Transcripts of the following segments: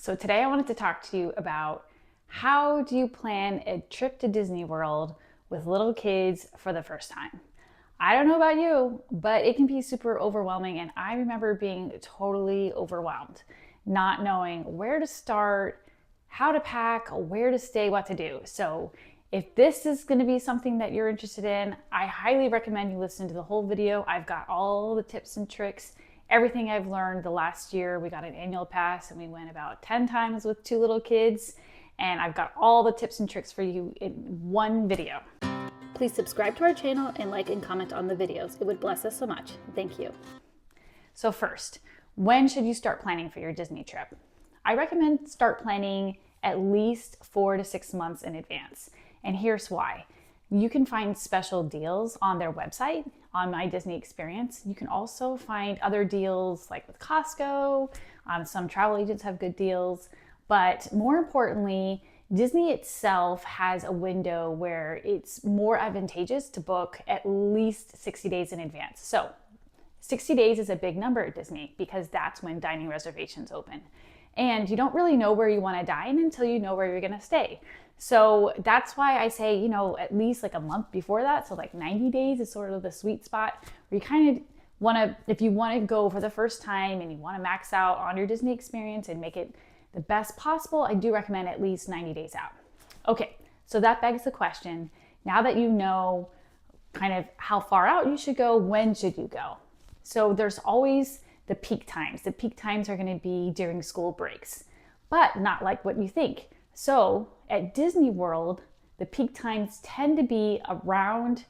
So today I wanted to talk to you about how do you plan a trip to Disney World with little kids for the first time. I don't know about you, but it can be super overwhelming, and I remember being totally overwhelmed, not knowing where to start, how to pack, where to stay, what to do. So if this is going to be something that you're interested in, I highly recommend you listen to the whole video. I've got all the tips and tricks, everything I've learned the last year. We got an annual pass and we went about 10 times with 2 little kids. And I've got all the tips and tricks for you in one video. Please subscribe to our channel and like and comment on the videos. It would bless us so much. Thank you. So first, when should you start planning for your Disney trip? I recommend start planning at least 4 to 6 months in advance. And here's why. You can find special deals on their website, on My Disney Experience. You can also find other deals like with Costco. Some travel agents have good deals. But more importantly, Disney itself has a window where it's more advantageous to book at least 60 days in advance. So 60 days is a big number at Disney because that's when dining reservations open. And you don't really know where you want to dine until you know where you're going to stay. So that's why I say, at least like a month before that. So like 90 days is sort of the sweet spot where you kind of want to, if you want to go for the first time and you want to max out on your Disney experience and make it the best possible, I do recommend at least 90 days out. Okay, so that begs the question, now that you know kind of how far out you should go, when should you go? So there's always the peak times. The peak times are going to be during school breaks, but not like what you think. So at Disney World, the peak times tend to be around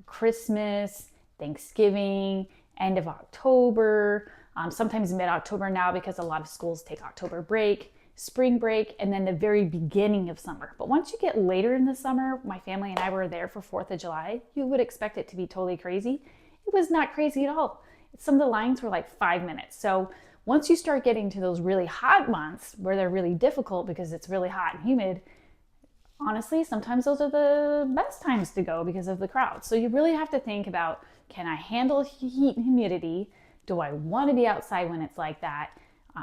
Christmas, Thanksgiving, end of October, sometimes mid-October now because a lot of schools take October break, spring break, and then the very beginning of summer. But once you get later in the summer, my family and I were there for 4th of July, you would expect it to be totally crazy. It was not crazy at all. Some of the lines were like 5 minutes. So once you start getting to those really hot months where they're really difficult because it's really hot and humid, honestly, sometimes those are the best times to go because of the crowd. So you really have to think about, can I handle heat and humidity? Do I want to be outside when it's like that?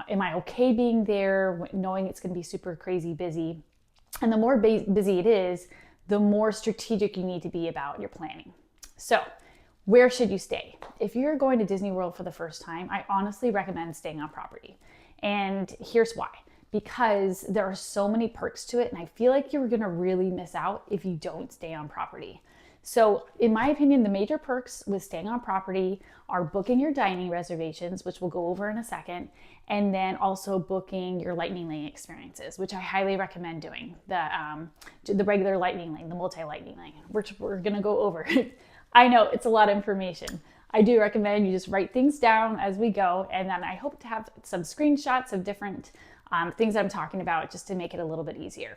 Am I okay being there knowing it's going to be super crazy busy? And the more busy it is, the more strategic you need to be about your planning. So where should you stay? If you're going to Disney World for the first time, I honestly recommend staying on property. And here's why. Because there are so many perks to it, and I feel like you're gonna really miss out if you don't stay on property. So in my opinion, the major perks with staying on property are booking your dining reservations, which we'll go over in a second, and then also booking your lightning lane experiences, which I highly recommend doing. The regular lightning lane, the multi-lightning lane, which we're gonna go over. I know it's a lot of information. I do recommend you just write things down as we go, and then I hope to have some screenshots of different things I'm talking about just to make it a little bit easier.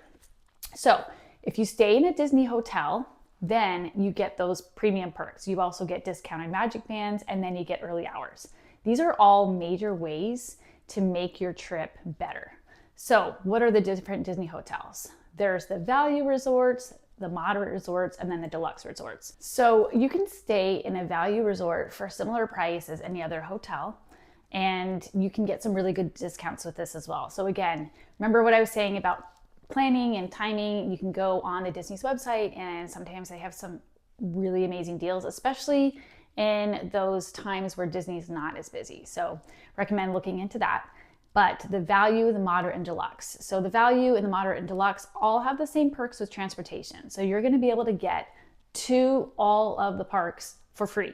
So if you stay in a Disney hotel, then you get those premium perks. You also get discounted magic bands, and then you get early hours. These are all major ways to make your trip better. So what are the different Disney hotels? There's the value resorts, the moderate resorts, and then the deluxe resorts. So you can stay in a value resort for a similar price as any other hotel, and you can get some really good discounts with this as well. So again, remember what I was saying about planning and timing. You can go on the Disney's website, and sometimes they have some really amazing deals, especially in those times where Disney's not as busy. So recommend looking into that. But the value, the moderate, and deluxe. So the value and the moderate and deluxe all have the same perks with transportation. So you're going to be able to get to all of the parks for free.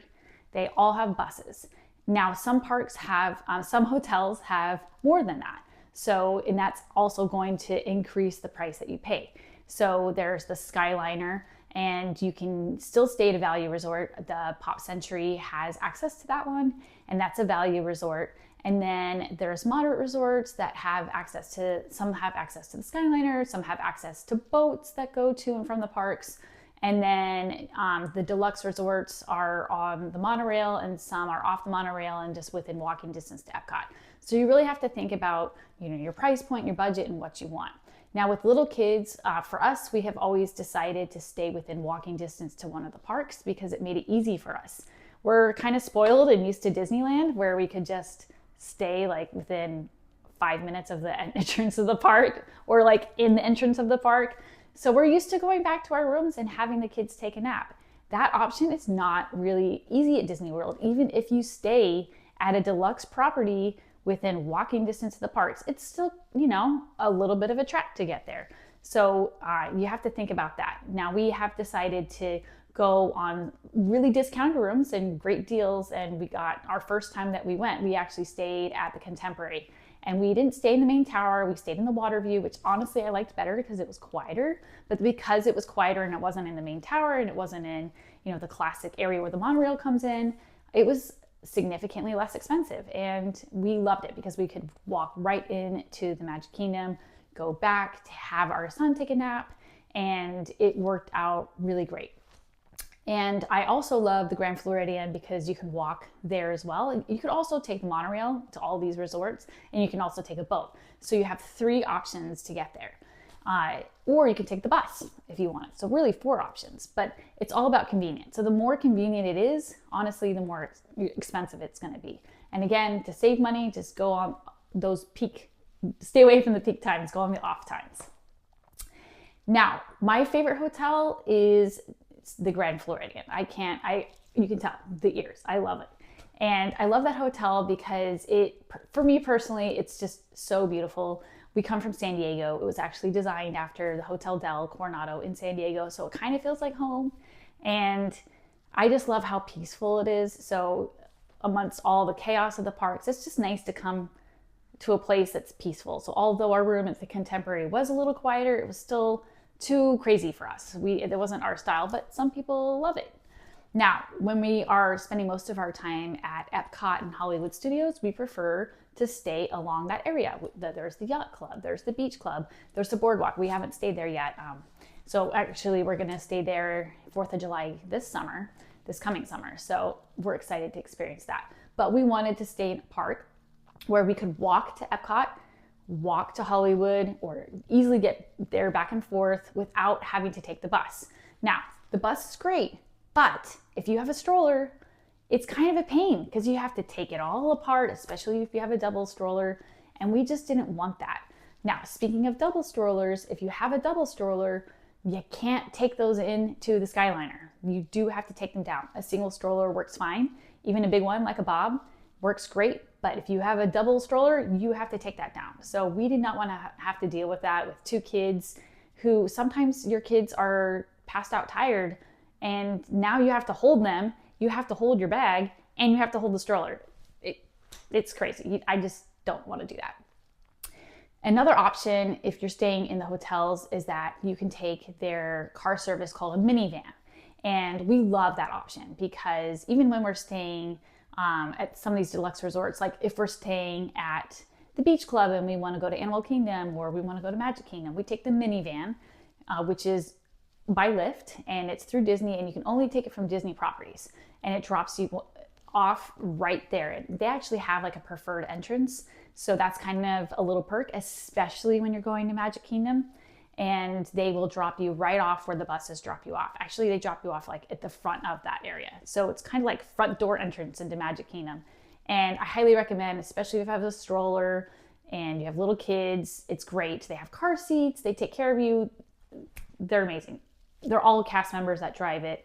They all have buses. Now, some parks have, some hotels have more than that. So, and that's also going to increase the price that you pay. So there's the Skyliner, and you can still stay at a value resort. The Pop Century has access to that one, and that's a value resort. And then there's moderate resorts that have access to, some have access to the Skyliner, some have access to boats that go to and from the parks. And then the deluxe resorts are on the monorail, and some are off the monorail and just within walking distance to EPCOT. So you really have to think about, your price point, your budget, and what you want. Now with little kids, for us, we have always decided to stay within walking distance to one of the parks because it made it easy for us. We're kind of spoiled and used to Disneyland where we could just stay like within 5 minutes of the entrance of the park, or like in the entrance of the park. So we're used to going back to our rooms and having the kids take a nap. That option is not really easy at Disney World. Even if you stay at a deluxe property within walking distance of the parks, it's still, a little bit of a trek to get there. So you have to think about that. Now we have decided to go on really discounted rooms and great deals. And we got our first time that we went, we actually stayed at the Contemporary. And we didn't stay in the main tower, we stayed in the water view, which honestly I liked better because it was quieter. But because it was quieter and it wasn't in the main tower and it wasn't in, the classic area where the monorail comes in, it was significantly less expensive. And we loved it because we could walk right into the Magic Kingdom, go back to have our son take a nap, and it worked out really great. And I also love the Grand Floridian because you can walk there as well. And you could also take the monorail to all these resorts, and you can also take a boat. So you have 3 options to get there. Or you can take the bus if you want. So really 4 options, but it's all about convenience. So the more convenient it is, honestly, the more expensive it's going to be. And again, to save money, just go on those stay away from the peak times, go on the off times. Now, my favorite hotel is the Grand Floridian. You can tell the ears. I love it. And I love that hotel because for me personally, it's just so beautiful. We come from San Diego. It was actually designed after the Hotel del Coronado in San Diego. So it kind of feels like home. And I just love how peaceful it is. So amongst all the chaos of the parks, it's just nice to come to a place that's peaceful. So although our room at the Contemporary was a little quieter, it was still too crazy for us. It wasn't our style, but some people love it. Now, when we are spending most of our time at EPCOT and Hollywood Studios, we prefer to stay along that area. There's the yacht club, there's the beach club, there's the boardwalk. We haven't stayed there yet. So actually we're gonna stay there 4th of July this coming summer. So we're excited to experience that. But we wanted to stay in a park where we could walk to EPCOT, walk to Hollywood, or easily get there back and forth without having to take the bus. Now, the bus is great, but if you have a stroller, it's kind of a pain because you have to take it all apart, especially if you have a double stroller, and we just didn't want that. Now, speaking of double strollers, if you have a double stroller, you can't take those into the Skyliner. You do have to take them down. A single stroller works fine. Even a big one like a Bob works great. But if you have a double stroller, you have to take that down. So we did not want to have to deal with that with 2 kids who sometimes your kids are passed out tired, and now you have to hold them, you have to hold your bag, and you have to hold the stroller. It's crazy. I just don't want to do that. Another option, if you're staying in the hotels, is that you can take their car service called a minivan. And we love that option because even when we're staying at some of these deluxe resorts, like if we're staying at the beach club and we want to go to Animal Kingdom or we want to go to Magic Kingdom, we take the minivan, which is by Lyft, and it's through Disney, and you can only take it from Disney properties, and it drops you off right there. And they actually have like a preferred entrance, so that's kind of a little perk, especially when you're going to Magic Kingdom. And they will drop you right off where the buses drop you off. Actually, they drop you off like at the front of that area. So it's kind of like front door entrance into Magic Kingdom. And I highly recommend, especially if you have a stroller and you have little kids, it's great. They have car seats, they take care of you. They're amazing. They're all cast members that drive it.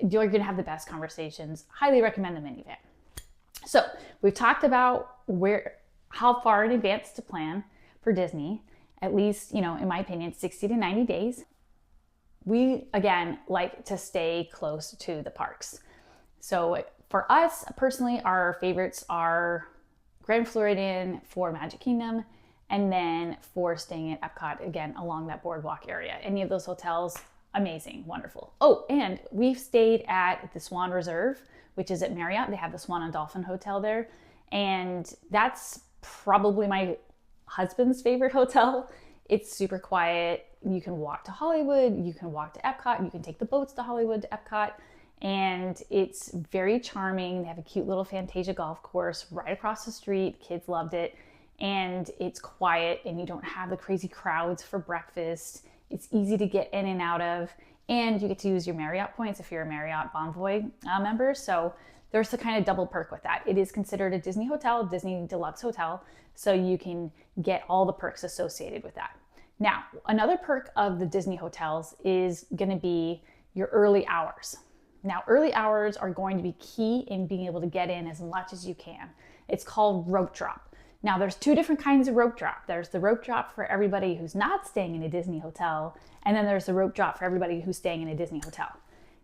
You're gonna have the best conversations. Highly recommend the minivan. So we've talked about how far in advance to plan for Disney. At least, in my opinion, 60 to 90 days. We, again, like to stay close to the parks. So for us, personally, our favorites are Grand Floridian for Magic Kingdom, and then for staying at EPCOT, again, along that boardwalk area. Any of those hotels, amazing, wonderful. Oh, and we've stayed at the Swan Reserve, which is at Marriott. They have the Swan and Dolphin Hotel there. And that's probably my husband's favorite hotel. It's super quiet. You can walk to Hollywood, you can walk to EPCOT, you can take the boats to Hollywood to EPCOT, and it's very charming. They have a cute little Fantasia golf course right across the street. Kids loved it. And it's quiet, and you don't have the crazy crowds for breakfast. It's easy to get in and out of, and you get to use your Marriott points if you're a Marriott Bonvoy member. So there's the kind of double perk with that. It is considered a Disney hotel, Disney Deluxe hotel, so you can get all the perks associated with that. Now, another perk of the Disney hotels is going to be your early hours. Now, early hours are going to be key in being able to get in as much as you can. It's called rope drop. Now, there's two different kinds of rope drop. There's the rope drop for everybody who's not staying in a Disney hotel, and then there's the rope drop for everybody who's staying in a Disney hotel.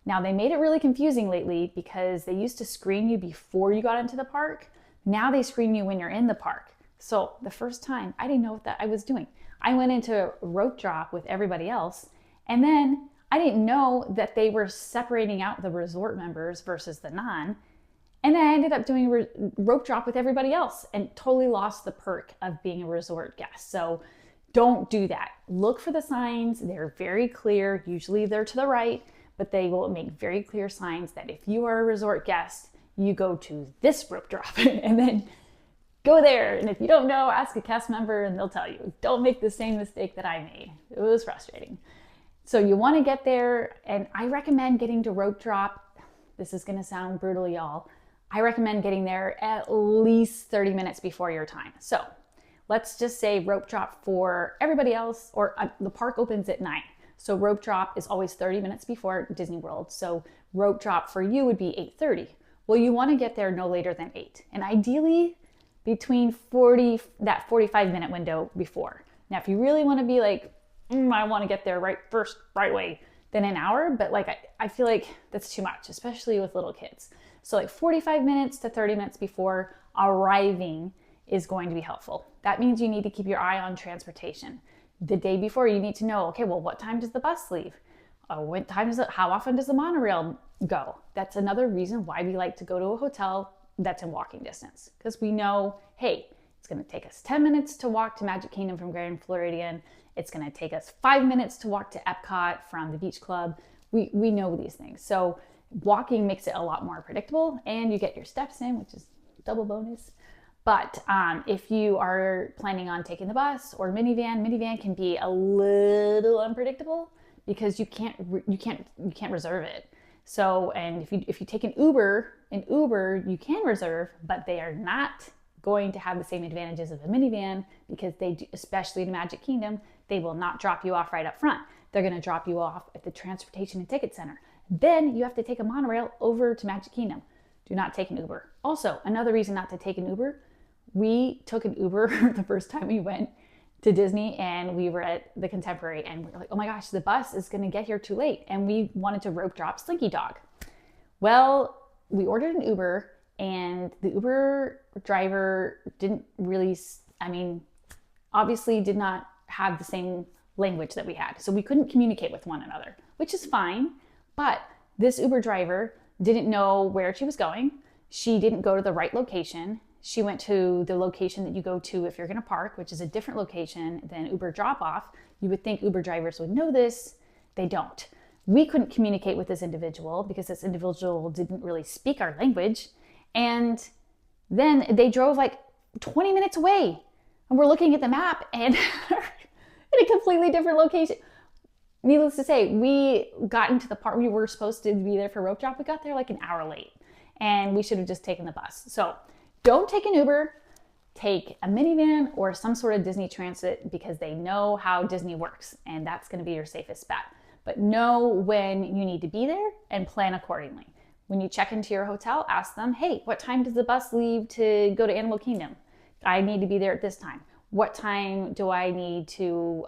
Now, they made it really confusing lately because they used to screen you before you got into the park. Now they screen you when you're in the park. So the first time, I didn't know what that I was doing. I went into rope drop with everybody else, and then I didn't know that they were separating out the resort members versus the non. And then I ended up doing a rope drop with everybody else and totally lost the perk of being a resort guest. So don't do that. Look for the signs. They're very clear. Usually they're to the right, but they will make very clear signs that if you are a resort guest, you go to this rope drop and then go there. And if you don't know, ask a cast member and they'll tell you. Don't make the same mistake that I made. It was frustrating. So you want to get there, and I recommend getting to rope drop. This is going to sound brutal, y'all. I recommend getting there at least 30 minutes before your time. So let's just say rope drop for everybody else, or the park opens at 9. So rope drop is always 30 minutes before Disney World. So rope drop for you would be 8:30. Well, you want to get there no later than 8. And ideally between that 45-minute window before. Now, if you really want to be like, I want to get there right away, then an hour. But like, I feel like that's too much, especially with little kids. So like 45 minutes to 30 minutes before arriving is going to be helpful. That means you need to keep your eye on transportation. The day before, you need to know, okay, well, what time does the bus leave? How often does the monorail go? That's another reason why we like to go to a hotel that's in walking distance, because we know, hey, it's going to take us 10 minutes to walk to Magic Kingdom from Grand Floridian. It's going to take us 5 minutes to walk to EPCOT from the Beach Club. We know these things. So walking makes it a lot more predictable, and you get your steps in, which is double bonus. But if you are planning on taking the bus or minivan can be a little unpredictable because you can't reserve it. So, and if you take an Uber you can reserve, but they are not going to have the same advantages of a minivan, because they do, especially in Magic Kingdom, they will not drop you off right up front. They're going to drop you off at the Transportation and Ticket Center. Then you have to take a monorail over to Magic Kingdom. Do not take an Uber. Also, another reason not to take an Uber, we took an Uber the first time we went to Disney, and we were at the Contemporary, and we were like, oh my gosh, the bus is going to get here too late. And we wanted to rope drop Slinky Dog. Well, we ordered an Uber, and the Uber driver didn't really, obviously did not have the same language that we had. So we couldn't communicate with one another, which is fine. But this Uber driver didn't know where she was going. She didn't go to the right location. She went to the location that you go to if you're going to park, which is a different location than Uber drop-off. You would think Uber drivers would know this. They don't. We couldn't communicate with this individual because this individual didn't really speak our language. And then they drove like 20 minutes away. And we're looking at the map and in a completely different location. Needless to say, we got into the park. We were supposed to be there for rope drop. We got there like an hour late, and we should have just taken the bus. So don't take an Uber, take a minivan or some sort of Disney transit, because they know how Disney works, and that's going to be your safest bet. But know when you need to be there and plan accordingly. When you check into your hotel, ask them, hey, what time does the bus leave to go to Animal Kingdom? I need to be there at this time. What time do I need to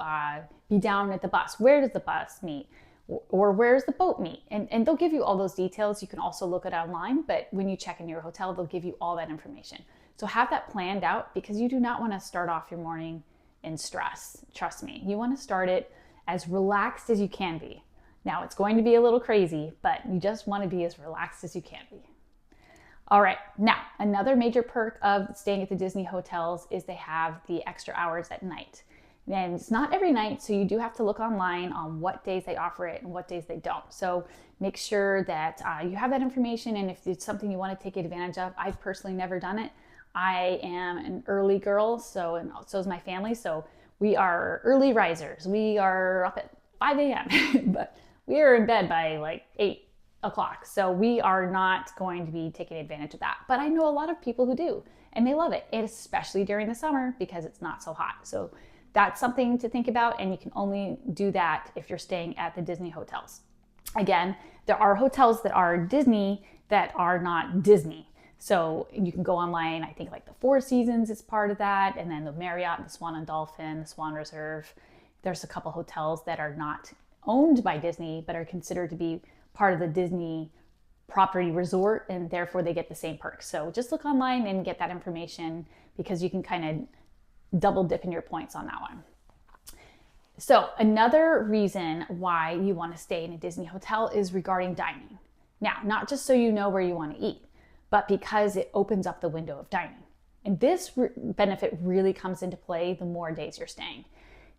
be down at the bus? Where does the bus meet? Or where's the boat meet? And they'll give you all those details. You can also look it online, but when you check in your hotel, they'll give you all that information. So have that planned out, because you do not want to start off your morning in stress. Trust me, you want to start it as relaxed as you can be. Now, it's going to be a little crazy, but you just want to be as relaxed as you can be. All right, now, another major perk of staying at the Disney hotels is they have the extra hours at night. And it's not every night, so you do have to look online on what days they offer it and what days they don't. So make sure that you have that information, and if it's something you want to take advantage of. I've personally never done it. I am an early girl, and so is my family, so we are early risers. We are up at 5 a.m., but we are in bed by like 8, o'clock. So we are not going to be taking advantage of that. But I know a lot of people who do, and they love it, and especially during the summer because it's not so hot. So that's something to think about, and you can only do that if you're staying at the Disney hotels. Again, there are hotels that are Disney that are not Disney. So you can go online, I think like the Four Seasons is part of that, and then the Marriott, the Swan and Dolphin, the Swan Reserve. There's a couple hotels that are not owned by Disney, but are considered to be part of the Disney property resort, and therefore they get the same perks. So just look online and get that information because you can kind of double dip in your points on that one. So another reason why you want to stay in a Disney hotel is regarding dining. Now, not just so you know where you want to eat, but because it opens up the window of dining. And this benefit really comes into play the more days you're staying.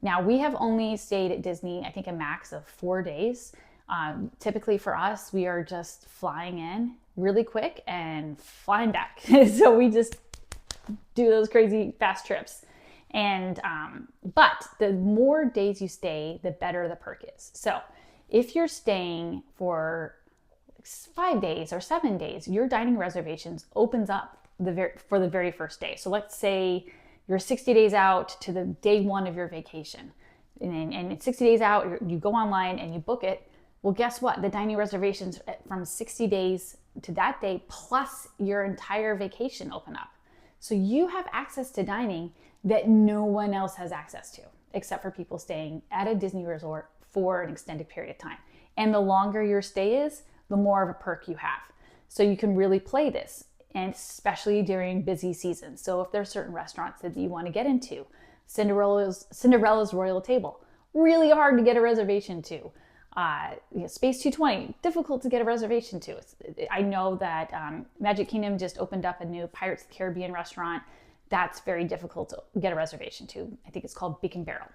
Now, we have only stayed at Disney, I think a max of 4 days. Typically for us, we are just flying in really quick and flying back. So we just do those crazy fast trips. And but the more days you stay, the better the perk is. So if you're staying for 5 days or 7 days, your dining reservations opens up for the very first day. So let's say you're 60 days out to the day one of your vacation. And 60 days out, you go online and you book it. Well, guess what? The dining reservations from 60 days to that day plus your entire vacation open up. So you have access to dining that no one else has access to, except for people staying at a Disney resort for an extended period of time. And the longer your stay is, the more of a perk you have. So you can really play this, and especially during busy seasons. So if there's certain restaurants that you want to get into, Cinderella's Royal Table, really hard to get a reservation to. Space 220, difficult to get a reservation to. I know that Magic Kingdom just opened up a new Pirates of the Caribbean restaurant. That's very difficult to get a reservation to. I think it's called Beacon Barrel.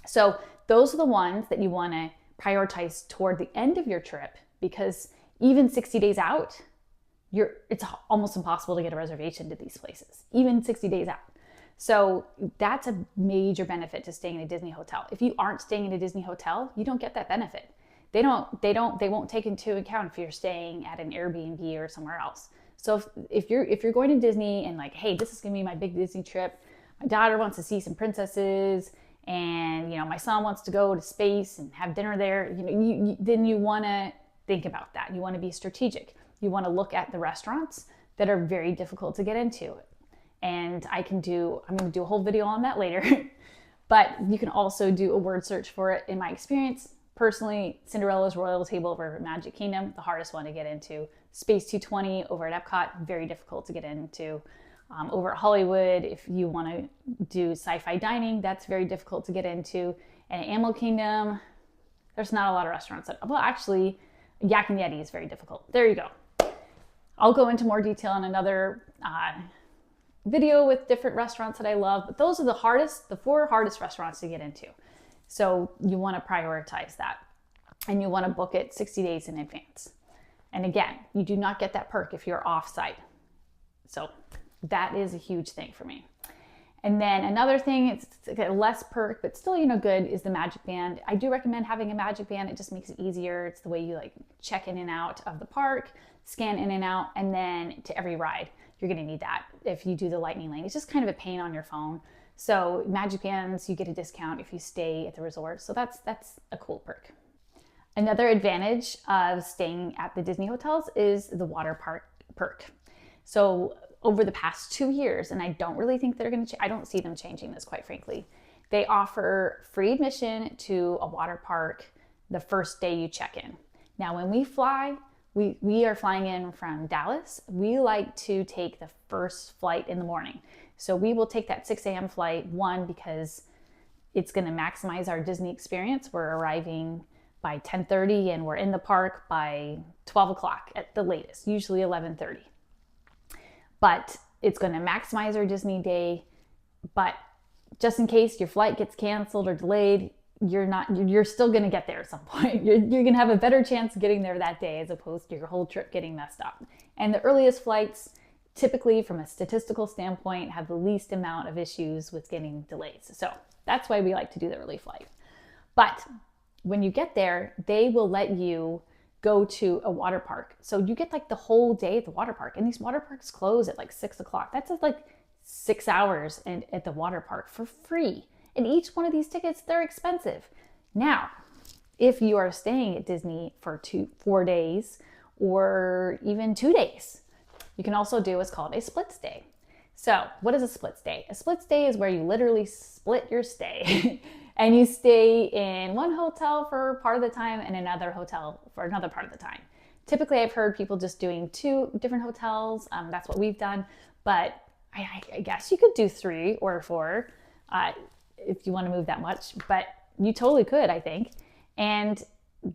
So those are the ones that you want to prioritize toward the end of your trip, because even 60 days out, it's almost impossible to get a reservation to these places, even 60 days out. So that's a major benefit to staying in a Disney hotel. If you aren't staying in a Disney hotel, you don't get that benefit. They won't take into account if you're staying at an Airbnb or somewhere else. So if you're going to Disney and like, hey, this is gonna be my big Disney trip, my daughter wants to see some princesses, and my son wants to go to space and have dinner there, then you want to think about that. You want to be strategic. You want to look at the restaurants that are very difficult to get into. And I'm going to do a whole video on that later, but you can also do a word search for it. In my experience, personally, Cinderella's Royal Table over at Magic Kingdom, the hardest one to get into. Space 220 over at EPCOT, very difficult to get into. Over at Hollywood, if you want to do sci-fi dining, that's very difficult to get into. And at Animal Kingdom, there's not a lot of restaurants well, actually, Yak and Yeti is very difficult. There you go. I'll go into more detail in another video with different restaurants that I love, but those are the 4 hardest restaurants to get into. So you want to prioritize that, and you want to book it 60 days in advance. And again, you do not get that perk if you're off-site. So that is a huge thing for me. And then another thing, it's less perk, but still, good, is the Magic Band. I do recommend having a Magic Band. It just makes it easier. It's the way you check in and out of the park, scan in and out, and then to every ride. You're going to need that if you do the Lightning Lane. It's just kind of a pain on your phone. So Magic Bands, you get a discount if you stay at the resort. So that's a cool perk. Another advantage of staying at the Disney hotels is the water park perk. So over the past 2 years, and I don't really think they're going to, I don't see them changing this, quite frankly. They offer free admission to a water park the first day you check in. Now, when we fly, we are flying in from Dallas. We like to take the first flight in the morning. So we will take that 6 a.m. flight, one, because it's going to maximize our Disney experience. We're arriving by 10:30 and we're in the park by 12 o'clock at the latest, usually 11:30. But it's going to maximize our Disney day. But just in case your flight gets canceled or delayed, you're still going to get there at some point. You're going to have a better chance of getting there that day as opposed to your whole trip getting messed up. And the earliest flights, typically from a statistical standpoint, have the least amount of issues with getting delays. So that's why we like to do the early flight. But when you get there, they will let you go to a water park. So you get like the whole day at the water park, and these water parks close at like 6 o'clock. That's like 6 hours at the water park for free. And each one of these tickets, they're expensive. Now, if you are staying at Disney for 4 days or even 2 days, you can also do what's called a split stay. So what is a split stay? A split stay is where you literally split your stay and you stay in one hotel for part of the time and another hotel for another part of the time. Typically, I've heard people just doing 2 different hotels. That's what we've done. But I guess you could do 3 or 4 if you want to move that much. But you totally could, I think. And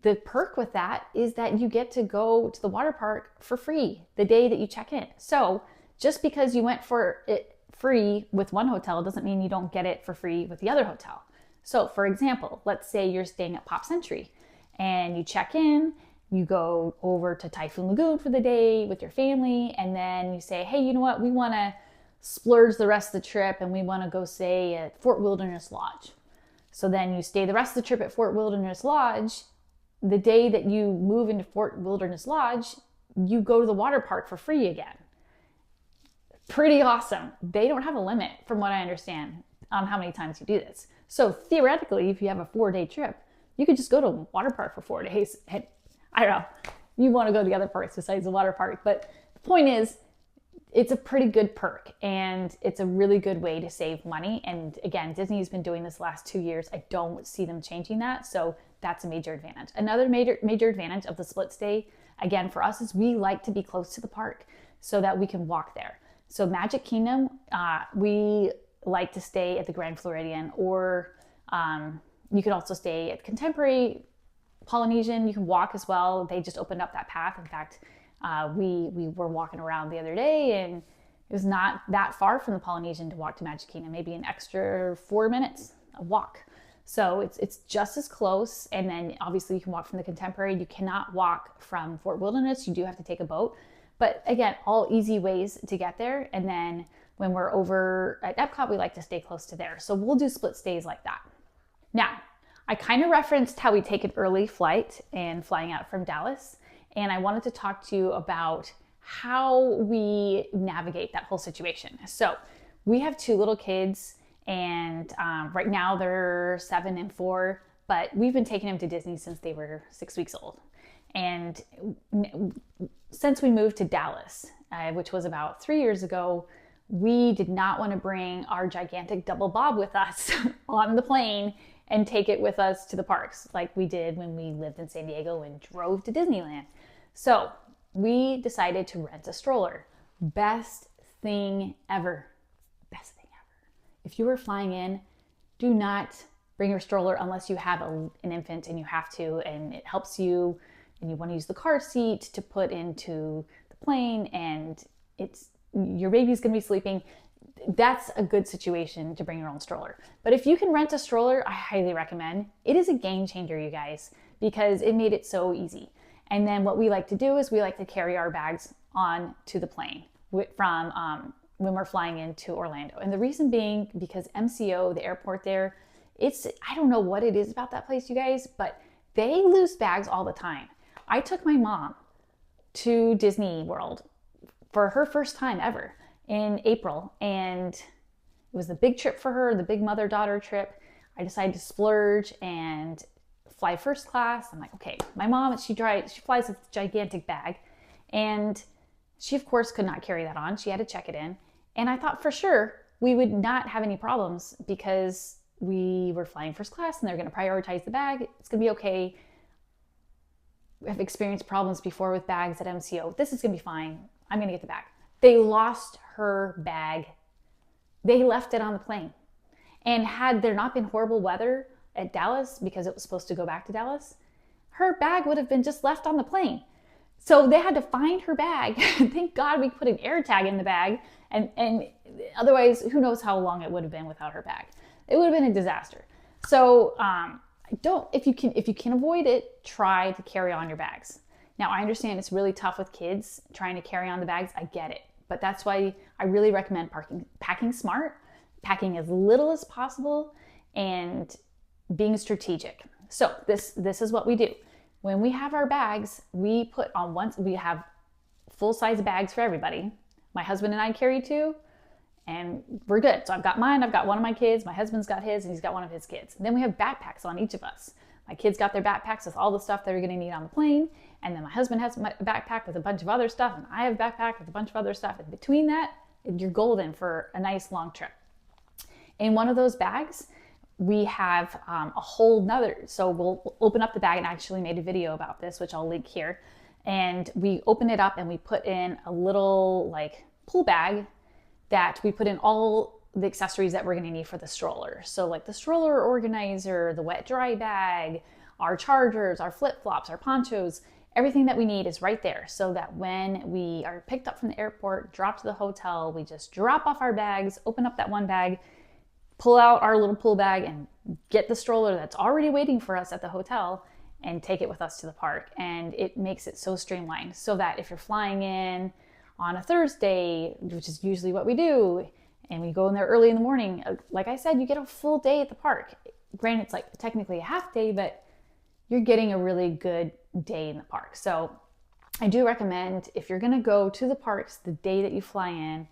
the perk with that is that you get to go to the water park for free the day that you check in. So just because you went for it free with one hotel doesn't mean you don't get it for free with the other hotel. So for example, let's say you're staying at Pop Century and you check in, you go over to Typhoon Lagoon for the day with your family, and then you say, hey, you know what? We want to splurge the rest of the trip and we want to go stay at Fort Wilderness Lodge. So then you stay the rest of the trip at Fort Wilderness Lodge. The day that you move into Fort Wilderness Lodge, you go to the water park for free again. Pretty awesome. They don't have a limit, from what I understand, on how many times you do this. So theoretically, if you have a 4-day trip, you could just go to a water park for 4 days. And I don't know, you want to go to the other parks besides the water park. But the point is, it's a pretty good perk and it's a really good way to save money. And again, Disney's been doing this the last 2 years. I don't see them changing that. So that's a major advantage. Another major advantage of the split stay, again, for us is we like to be close to the park so that we can walk there. So Magic Kingdom, we like to stay at the Grand Floridian, or you could also stay at Contemporary Polynesian. You can walk as well. They just opened up that path. In fact, we were walking around the other day and it was not that far from the Polynesian to walk to Magic Kingdom, maybe an extra 4 minutes of walk. So it's just as close. And then obviously you can walk from the Contemporary. You cannot walk from Fort Wilderness. You do have to take a boat. But again, all easy ways to get there. And then when we're over at EPCOT, we like to stay close to there. So we'll do split stays like that. Now, I kind of referenced how we take an early flight and flying out from Dallas. And I wanted to talk to you about how we navigate that whole situation. So we have 2 little kids, and right now they're 7 and 4, but we've been taking them to Disney since they were 6 weeks old. And since we moved to Dallas, which was about 3 years ago, we did not want to bring our gigantic double bob with us on the plane and take it with us to the parks like we did when we lived in San Diego and drove to Disneyland. So we decided to rent a stroller. Best thing ever. Best thing ever. If you are flying in, do not bring your stroller unless you have an infant and you have to, and it helps you and you want to use the car seat to put into the plane and your baby's going to be sleeping. That's a good situation to bring your own stroller. But if you can rent a stroller, I highly recommend. It is a game changer, you guys, because it made it so easy. And then what we like to do is we like to carry our bags on to the plane from when we're flying into Orlando. And the reason being because MCO, the airport there, I don't know what it is about that place, you guys, but they lose bags all the time. I took my mom to Disney World for her first time ever in April, and it was the big trip for her, the big mother-daughter trip. I decided to splurge and fly first class. I'm like, okay, my mom, she flies with a gigantic bag, and she of course could not carry that on. She had to check it in, and I thought for sure we would not have any problems because we were flying first class and they're going to prioritize the bag. It's going to be okay. I've experienced problems before with bags at MCO. This is going to be fine. I'm going to get the bag. They lost her bag. They left it on the plane. And had there not been horrible weather at Dallas, because it was supposed to go back to Dallas, her bag would have been just left on the plane. So they had to find her bag. Thank God we put an air tag in the bag. And otherwise, who knows how long it would have been without her bag. It would have been a disaster. So if you can avoid it, try to carry on your bags. Now, I understand it's really tough with kids trying to carry on the bags. I get it. But that's why I really recommend packing smart, packing as little as possible, and being strategic. So this is what we do. when we have our bags, we put on we have full-size bags for everybody. My husband and I carry 2, and we're good. So I've got mine, I've got one of my kids, my husband's got his, and he's got one of his kids. And then we have backpacks on each of us. My kids got their backpacks with all the stuff they're gonna need on the plane, and then my husband has a backpack with a bunch of other stuff, and I have a backpack with a bunch of other stuff. And between that, you're golden for a nice long trip. In one of those bags, we have a whole nother, so we'll open up the bag, and I actually made a video about this, which I'll link here. And we open it up and we put in a little like pool bag that we put in all the accessories that we're gonna need for the stroller. So like the stroller organizer, the wet dry bag, our chargers, our flip-flops, our ponchos, everything that we need is right there, so that when we are picked up from the airport, dropped to the hotel, we just drop off our bags, open up that one bag, pull out our little pool bag, and get the stroller that's already waiting for us at the hotel and take it with us to the park. And it makes it so streamlined, so that if you're flying in on a Thursday, which is usually what we do, and we go in there early in the morning, like I said, you get a full day at the park. Granted, it's like technically a half day, but you're getting a really good day in the park. So I do recommend, if you're gonna go to the parks the day that you fly in,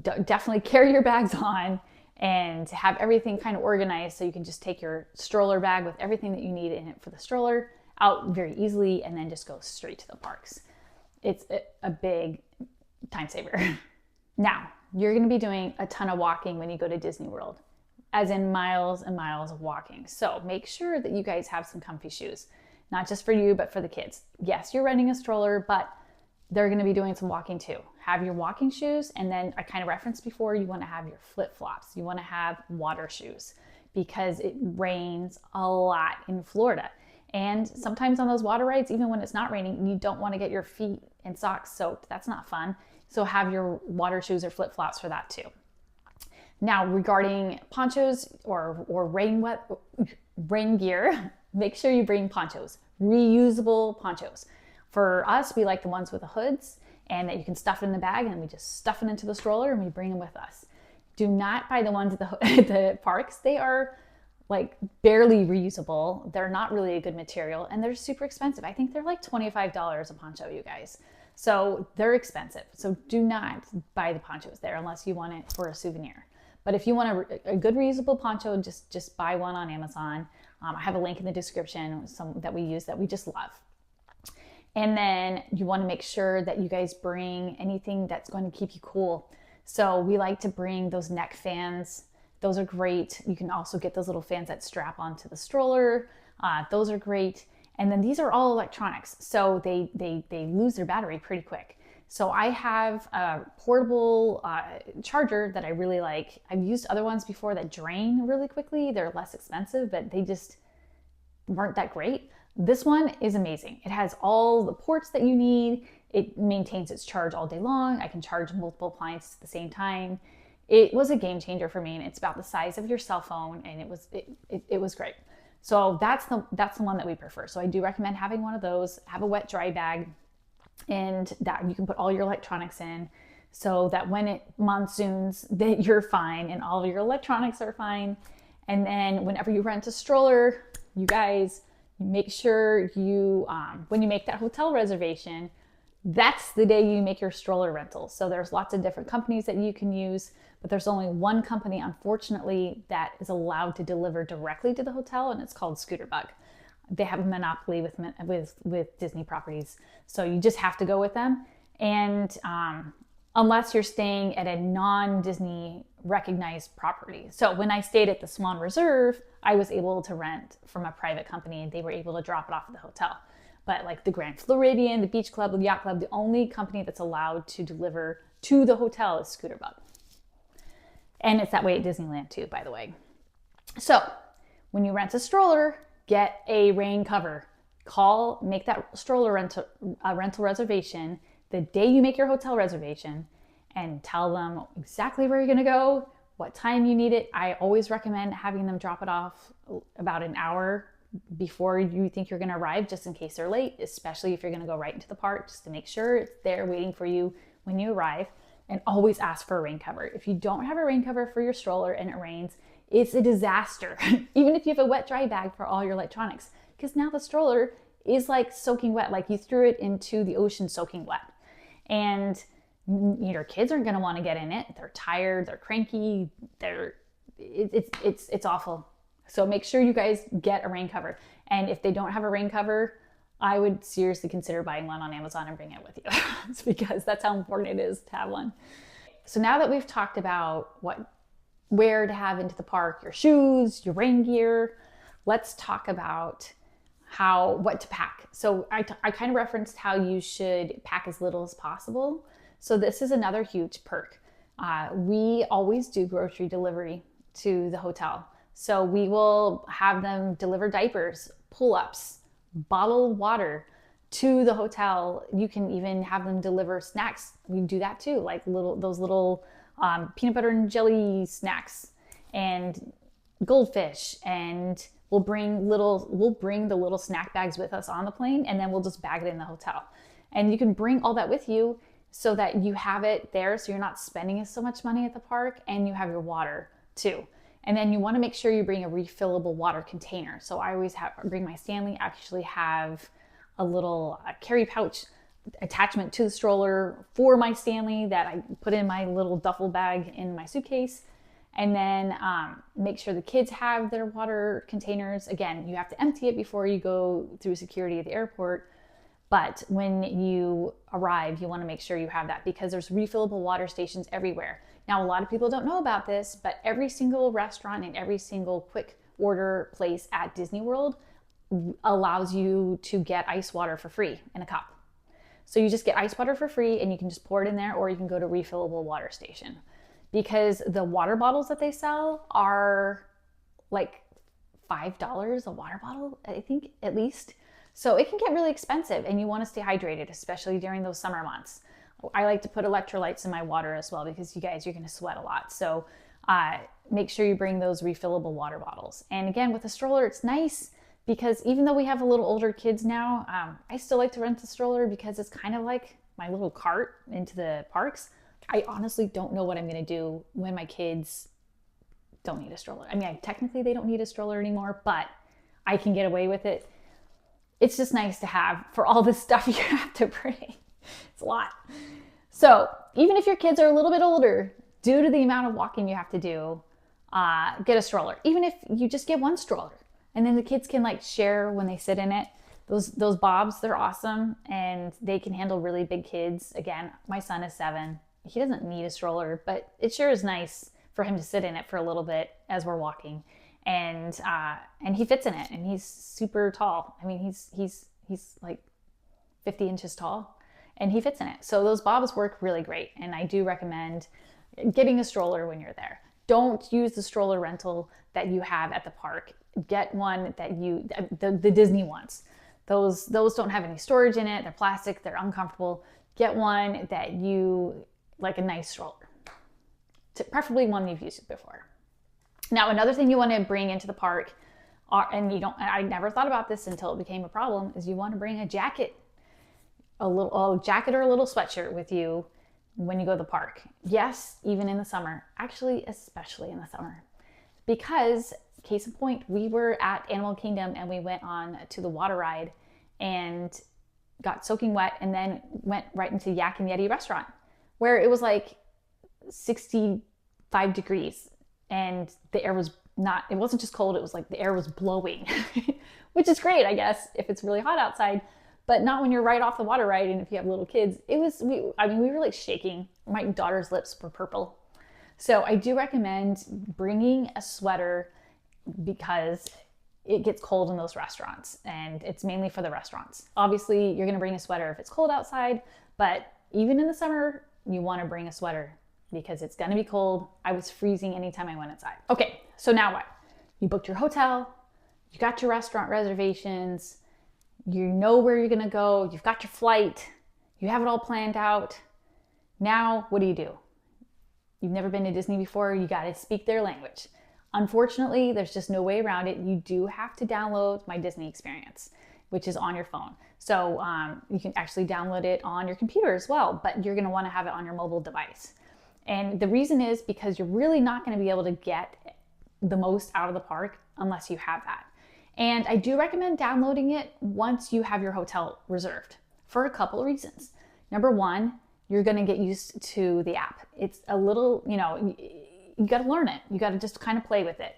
definitely carry your bags on and have everything kind of organized, so you can just take your stroller bag with everything that you need in it for the stroller out very easily, and then just go straight to the parks. It's a big time saver. Now, you're gonna be doing a ton of walking when you go to Disney World, as in miles and miles of walking. So make sure that you guys have some comfy shoes, not just for you, but for the kids. Yes, you're renting a stroller, but they're gonna be doing some walking too. Have your walking shoes, and then I kind of referenced before, you wanna have your flip-flops. You wanna have water shoes, because it rains a lot in Florida. And sometimes on those water rides, even when it's not raining, you don't wanna get your feet and socks soaked. That's not fun. So have your water shoes or flip-flops for that too. Now, regarding ponchos or rain gear, make sure you bring ponchos, reusable ponchos. For us, we like the ones with the hoods, and that you can stuff in the bag, and we just stuff it into the stroller and we bring them with us. Do not buy the ones at the parks. They are like barely reusable. They're not really a good material, and they're super expensive. I think they're like $25 a poncho, you guys. So they're expensive. So do not buy the ponchos there unless you want it for a souvenir. But if you want a good reusable poncho, just buy one on Amazon. I have a link in the description, some that we use that we just love. And then you want to make sure that you guys bring anything that's going to keep you cool. So we like to bring those neck fans. Those are great. You can also get those little fans that strap onto the stroller. Those are great. And then these are all electronics, so they lose their battery pretty quick. So I have a portable charger that I really like. I've used other ones before that drain really quickly. They're less expensive, but they just weren't that great. This one is amazing. It has all the ports that you need. It maintains its charge all day long. I can charge multiple appliances at the same time. It was a game changer for me, and it's about the size of your cell phone, and it was great. So that's the one that we prefer. So I do recommend having one of those. Have a wet dry bag, and that you can put all your electronics in, so that when it monsoons, that you're fine and all of your electronics are fine. And then whenever you rent a stroller, you guys, make sure you, when you make that hotel reservation, that's the day you make your stroller rental. So there's lots of different companies that you can use, but there's only one company, unfortunately, that is allowed to deliver directly to the hotel, and it's called Scooterbug. They have a monopoly with Disney properties, so you just have to go with them. And unless you're staying at a non-Disney recognized property. So when I stayed at the Swan Reserve, I was able to rent from a private company, and they were able to drop it off at the hotel. But like the Grand Floridian, the Beach Club, the Yacht Club, the only company that's allowed to deliver to the hotel is Scooterbug. And it's that way at Disneyland too, by the way. So when you rent a stroller, get a rain cover. Make that stroller rental reservation the day you make your hotel reservation, and tell them exactly where you're gonna go, what time you need it. I always recommend having them drop it off about an hour before you think you're gonna arrive, just in case they're late, especially if you're gonna go right into the park, just to make sure it's there waiting for you when you arrive. And always ask for a rain cover. If you don't have a rain cover for your stroller and it rains, it's a disaster. Even if you have a wet dry bag for all your electronics, because now the stroller is like soaking wet, like you threw it into the ocean soaking wet. And your kids aren't going to want to get in it. They're tired, they're cranky, it's awful. So make sure you guys get a rain cover. And if they don't have a rain cover, I would seriously consider buying one on Amazon and bring it with you. It's because that's how important it is to have one. So now that we've talked about where to have into the park, your shoes, your rain gear, let's talk about what to pack. So I kind of referenced how you should pack as little as possible. So this is another huge perk. We always do grocery delivery to the hotel. So we will have them deliver diapers, pull-ups, bottled water to the hotel. You can even have them deliver snacks. We do that too, like those little peanut butter and jelly snacks and goldfish. And we'll bring the little snack bags with us on the plane, and then we'll just bag it in the hotel. And you can bring all that with you so that you have it there, so you're not spending so much money at the park, and you have your water too. And then you want to make sure you bring a refillable water container. So I always bring my Stanley, actually have a little carry pouch attachment to the stroller for my Stanley that I put in my little duffel bag in my suitcase. And then make sure the kids have their water containers. Again, you have to empty it before you go through security at the airport. But when you arrive, you want to make sure you have that, because there's refillable water stations everywhere. Now, a lot of people don't know about this, but every single restaurant and every single quick order place at Disney World allows you to get ice water for free in a cup. So you just get ice water for free, and you can just pour it in there, or you can go to refillable water station, because the water bottles that they sell are like $5 a water bottle, I think, at least. So it can get really expensive, and you want to stay hydrated, especially during those summer months. I like to put electrolytes in my water as well, because you guys, you're going to sweat a lot. So make sure you bring those refillable water bottles. And again, with a stroller, it's nice because even though we have a little older kids now, I still like to rent a stroller because it's kind of like my little cart into the parks. I honestly don't know what I'm going to do when my kids don't need a stroller. I mean, technically they don't need a stroller anymore, but I can get away with it. It's just nice to have for all the stuff you have to bring. It's a lot. So even if your kids are a little bit older, due to the amount of walking you have to do, get a stroller. Even if you just get one stroller, and then the kids can like share when they sit in it. Those bobs, they're awesome, and they can handle really big kids. Again, my son is 7. He doesn't need a stroller, but it sure is nice for him to sit in it for a little bit as we're walking. And he fits in it, and he's super tall. I mean, he's like 50 inches tall, and he fits in it. So those bobs work really great, and I do recommend getting a stroller when you're there. Don't use the stroller rental that you have at the park. Get one that the Disney ones. Those don't have any storage in it. They're plastic. They're uncomfortable. Get one that you like, a nice stroller. Preferably one you've used before. Now, another thing you want to bring into the park, I never thought about this until it became a problem, is you want to bring a jacket, a jacket or a little sweatshirt with you when you go to the park. Yes, even in the summer, actually, especially in the summer, because case in point, we were at Animal Kingdom and we went on to the water ride and got soaking wet, and then went right into Yak and Yeti restaurant, where it was like 65 degrees. And the air was it wasn't just cold, it was like the air was blowing, which is great, I guess, if it's really hot outside, but not when you're right off the water ride. And if you have little kids, we were like shaking. My daughter's lips were purple. So I do recommend bringing a sweater, because it gets cold in those restaurants, and it's mainly for the restaurants. Obviously, you're going to bring a sweater if it's cold outside, but even in the summer, you want to bring a sweater, because it's going to be cold. I was freezing anytime I went inside. Okay, so now what? You booked your hotel, you got your restaurant reservations, you know where you're going to go, you've got your flight, you have it all planned out. Now, what do? You've never been to Disney before, you got to speak their language. Unfortunately, there's just no way around it. You do have to download My Disney Experience, which is on your phone. So you can actually download it on your computer as well, but you're going to want to have it on your mobile device. And the reason is because you're really not going to be able to get the most out of the park unless you have that. And I do recommend downloading it once you have your hotel reserved for a couple of reasons. Number one, you're going to get used to the app. It's a little, you got to learn it. You got to just kind of play with it.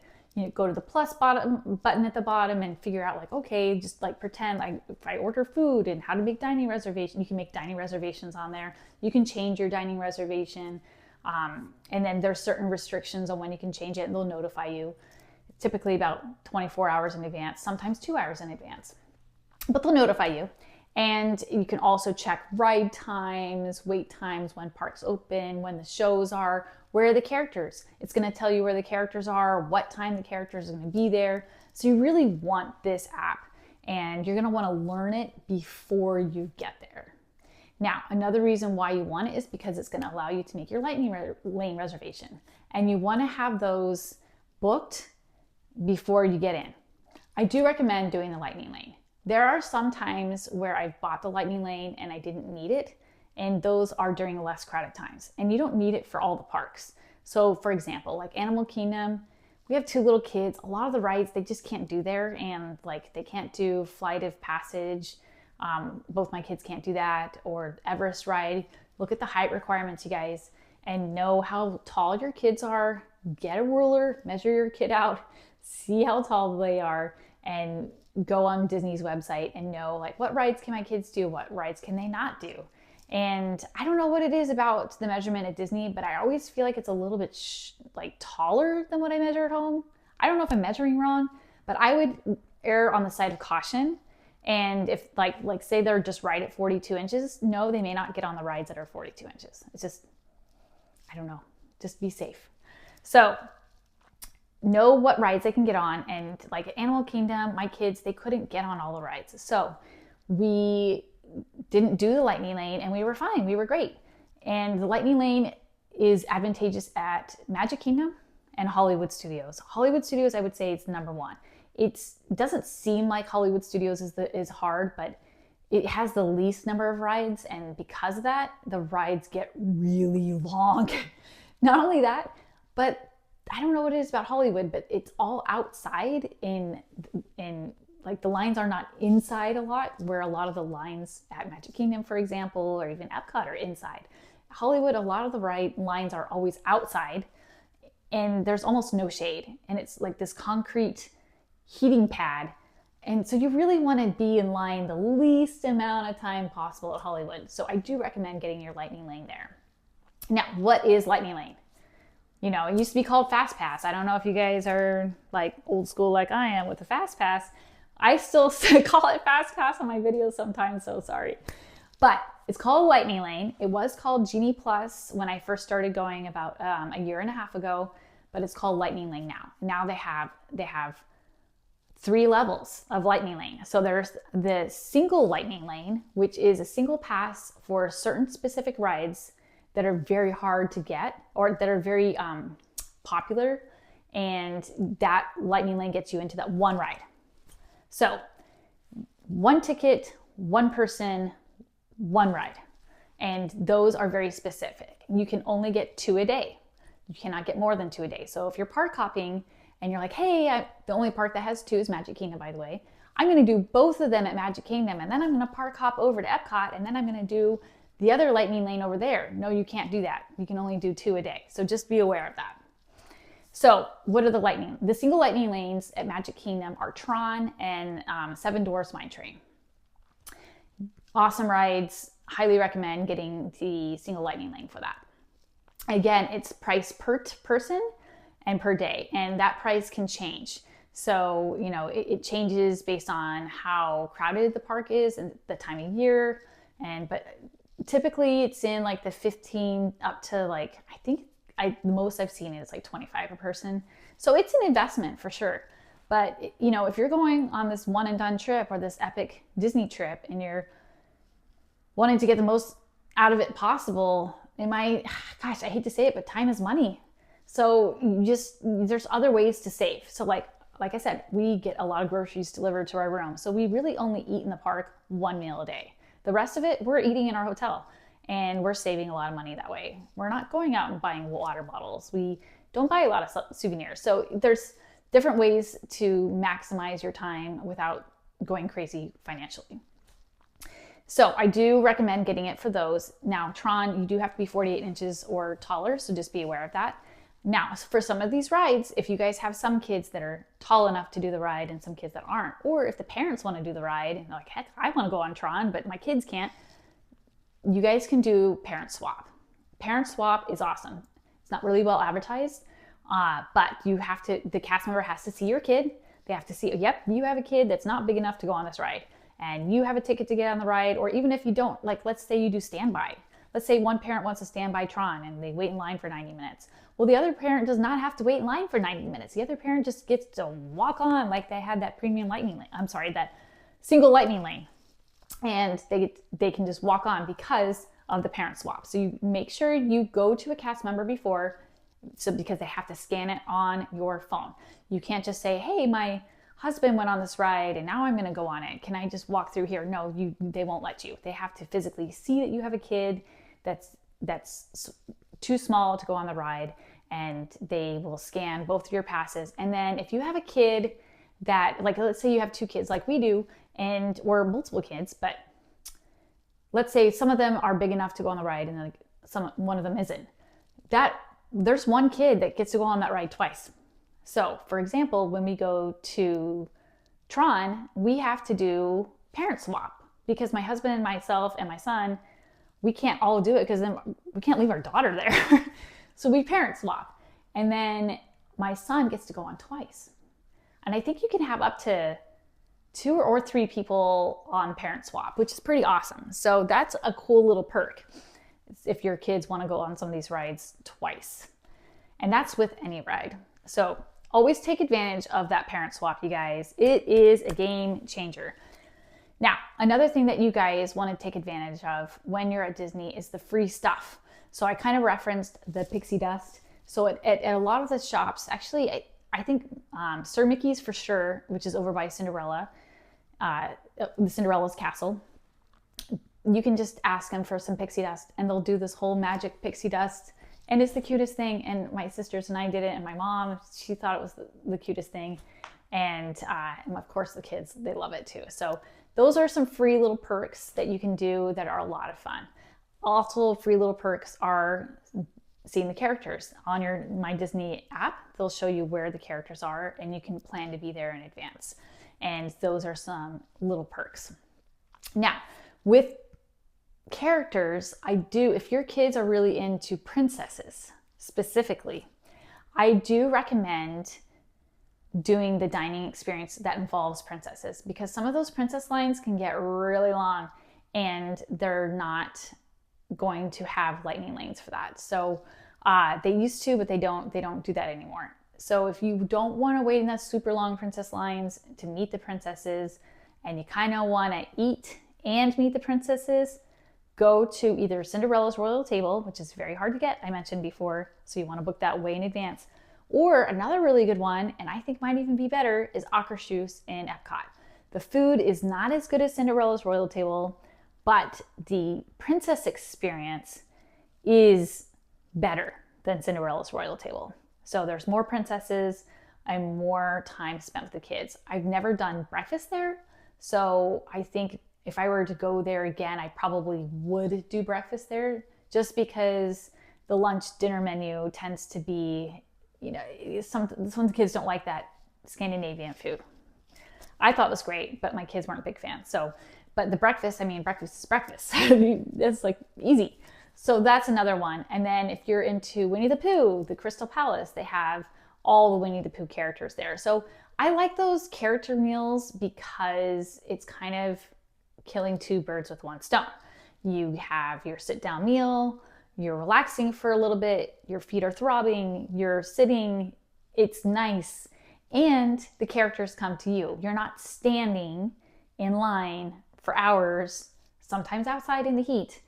Go to the plus button at the bottom and figure out like, okay, just like pretend like if I order food and how to make dining reservation, you can make dining reservations on there. You can change your dining reservation. And then there's certain restrictions on when you can change it and they'll notify you typically about 24 hours in advance, sometimes 2 hours in advance, but they'll notify you. And you can also check ride times, wait times, when parks open, when the shows are, where are the characters. It's going to tell you where the characters are, what time the characters are going to be there. So you really want this app and you're going to want to learn it before you get there. Now, another reason why you want it is because it's going to allow you to make your lightning lane reservation. And you want to have those booked before you get in. I do recommend doing the lightning lane. There are some times where I've bought the lightning lane and I didn't need it, and those are during less crowded times. And you don't need it for all the parks. So for example, like Animal Kingdom, we have 2 little kids. A lot of the rides they just can't do there, and like they can't do Flight of Passage. Both my kids can't do that, or Everest ride. Look at the height requirements, you guys, and know how tall your kids are. Get a ruler, measure your kid out, see how tall they are, and go on Disney's website and know like what rides can my kids do, what rides can they not do. And I don't know what it is about the measurement at Disney, but I always feel like it's a little bit like taller than what I measure at home. I don't know if I'm measuring wrong, but I would err on the side of caution. And if like say they're just right at 42 inches, no, they may not get on the rides that are 42 inches. It's just, I don't know, just be safe. So know what rides they can get on. And like Animal Kingdom, my kids, they couldn't get on all the rides. So we didn't do the lightning lane and we were fine. We were great. And the lightning lane is advantageous at Magic Kingdom and Hollywood Studios. Hollywood Studios, I would say it's number one. It doesn't seem like Hollywood Studios is hard, but it has the least number of rides. And because of that, the rides get really long. Not only that, but I don't know what it is about Hollywood, but it's all outside in like the lines are not inside a lot, where a lot of the lines at Magic Kingdom, for example, or even EPCOT are inside. Hollywood, a lot of the lines are always outside and there's almost no shade. And it's like this concrete heating pad. And so you really want to be in line the least amount of time possible at Hollywood. So I do recommend getting your lightning lane there. Now, what is lightning lane? It used to be called Fast Pass. I don't know if you guys are like old school like I am with the Fast Pass. I still call it Fast Pass on my videos sometimes, so sorry. But it's called Lightning Lane. It was called Genie Plus when I first started going about a year and a half ago, but it's called Lightning Lane now. Now they have 3 levels of Lightning Lane. So there's the single Lightning Lane, which is a single pass for certain specific rides that are very hard to get or that are very popular. And that lightning lane gets you into that one ride. So 1 ticket, 1 person, 1 ride. And those are very specific. You can only get 2 a day. You cannot get more than 2 a day. So if you're park hopping and you're like, hey, the only park that has 2 is Magic Kingdom, by the way. I'm going to do both of them at Magic Kingdom, and then I'm going to park hop over to EPCOT, and then I'm going to do the other lightning lane over there. No, you can't do that. You can only do 2 a day. So just be aware of that. So what are the single lightning lanes at Magic Kingdom are Tron and 7 Dwarfs Mine Train. Awesome rides. Highly recommend getting the single lightning lane for that. Again, it's priced per person and per day, and that price can change. So, it changes based on how crowded the park is and the time of year. But typically it's in like the 15 up to like, I think the most I've seen is like 25 per person. So it's an investment for sure. But if you're going on this one and done trip or this epic Disney trip and you're wanting to get the most out of it possible, I hate to say it, but time is money. So there's other ways to save. So like I said, we get a lot of groceries delivered to our room. So we really only eat in the park 1 meal a day. The rest of it, we're eating in our hotel, and we're saving a lot of money that way. We're not going out and buying water bottles. We don't buy a lot of souvenirs. So there's different ways to maximize your time without going crazy financially. So I do recommend getting it for those. Now, Tron, you do have to be 48 inches or taller, so just be aware of that. Now, for some of these rides, if you guys have some kids that are tall enough to do the ride and some kids that aren't, or if the parents want to do the ride and they're like, heck, I want to go on Tron, but my kids can't, you guys can do parent swap. Parent swap is awesome. It's not really well advertised, but the cast member has to see your kid. They have to see, yep, you have a kid that's not big enough to go on this ride, and you have a ticket to get on the ride. Or even if you don't, like, let's say you do standby. Let's say one parent wants to stand by Tron and they wait in line for 90 minutes. Well, the other parent does not have to wait in line for 90 minutes. The other parent just gets to walk on like they had that premium lightning lane. I'm sorry, that single lightning lane. And they can just walk on because of the parent swap. So you make sure you go to a cast member before, because they have to scan it on your phone. You can't just say, hey, my husband went on this ride and now I'm going to go on it. Can I just walk through here? No, they won't let you. They have to physically see that you have a kid that's too small to go on the ride, and they will scan both of your passes. And then if you have a kid that, like, let's say you have two kids like we do, or multiple kids, but let's say some of them are big enough to go on the ride and then one of them isn't. There's one kid that gets to go on that ride twice. So, for example, when we go to Tron, we have to do parent swap because my husband and myself and my son, we can't all do it because then we can't leave our daughter there. So we parent swap. And then my son gets to go on twice. And I think you can have up to 2 or 3 people on parent swap, which is pretty awesome. So that's a cool little perk if your kids want to go on some of these rides twice. And that's with any ride. So always take advantage of that parent swap, you guys. It is a game changer. Now, another thing that you guys want to take advantage of when you're at Disney is the free stuff. So I kind of referenced the pixie dust. So at a lot of the shops, actually, I think Sir Mickey's for sure, which is over by Cinderella, the Cinderella's castle, you can just ask them for some pixie dust and they'll do this whole magic pixie dust. And it's the cutest thing. And my sisters and I did it. And my mom, she thought it was the cutest thing. And of course the kids, they love it too. So those are some free little perks that you can do that are a lot of fun. Also, free little perks are seeing the characters. On your My Disney app, they'll show you where the characters are and you can plan to be there in advance. And those are some little perks. Now, with characters, if your kids are really into princesses specifically, I do recommend doing the dining experience that involves princesses, because some of those princess lines can get really long and they're not going to have lightning lanes for that. So they used to, but they don't do that anymore. So if you don't want to wait in that super long princess lines to meet the princesses and you kind of want to eat and meet the princesses, go to either Cinderella's Royal Table, which is very hard to get, I mentioned before, so you want to book that way in advance. Or another really good one, and I think might even be better, is Akershus in EPCOT. The food is not as good as Cinderella's Royal Table, but the princess experience is better than Cinderella's Royal Table. So there's more princesses and more time spent with the kids. I've never done breakfast there, so I think if I were to go there again, I probably would do breakfast there, just because the lunch dinner menu tends to be, some of the kids don't like that Scandinavian food. I thought it was great, but my kids weren't big fans. So, but the breakfast, breakfast is breakfast. It's like easy. So that's another one. And then if you're into Winnie the Pooh, the Crystal Palace, they have all the Winnie the Pooh characters there. So I like those character meals because it's kind of killing 2 birds with 1 stone. You have your sit down meal, you're relaxing for a little bit, your feet are throbbing, you're sitting, it's nice, and the characters come to you. You're not standing in line for hours, sometimes outside in the heat,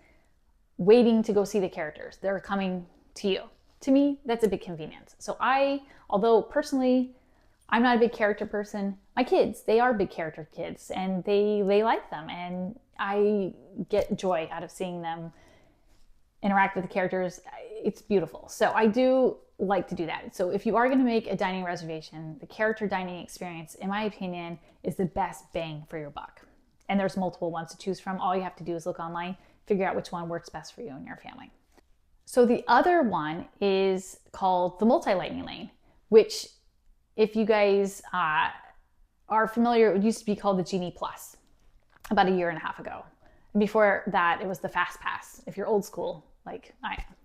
waiting to go see the characters. They're coming to you. To me, that's a big convenience. So although personally, I'm not a big character person, my kids, they are big character kids and they like them, and I get joy out of seeing them interact with the characters. it's beautiful. So I do like to do that. So if you are going to make a dining reservation, the character dining experience, in my opinion, is the best bang for your buck. And there's multiple ones to choose from. All you have to do is look online, figure out which one works best for you and your family. So the other one is called the multi-lightning lane, which, if you guys are familiar, it used to be called the Genie Plus about a year and a half ago. Before that, it was the Fast Pass, if you're old school, like I am.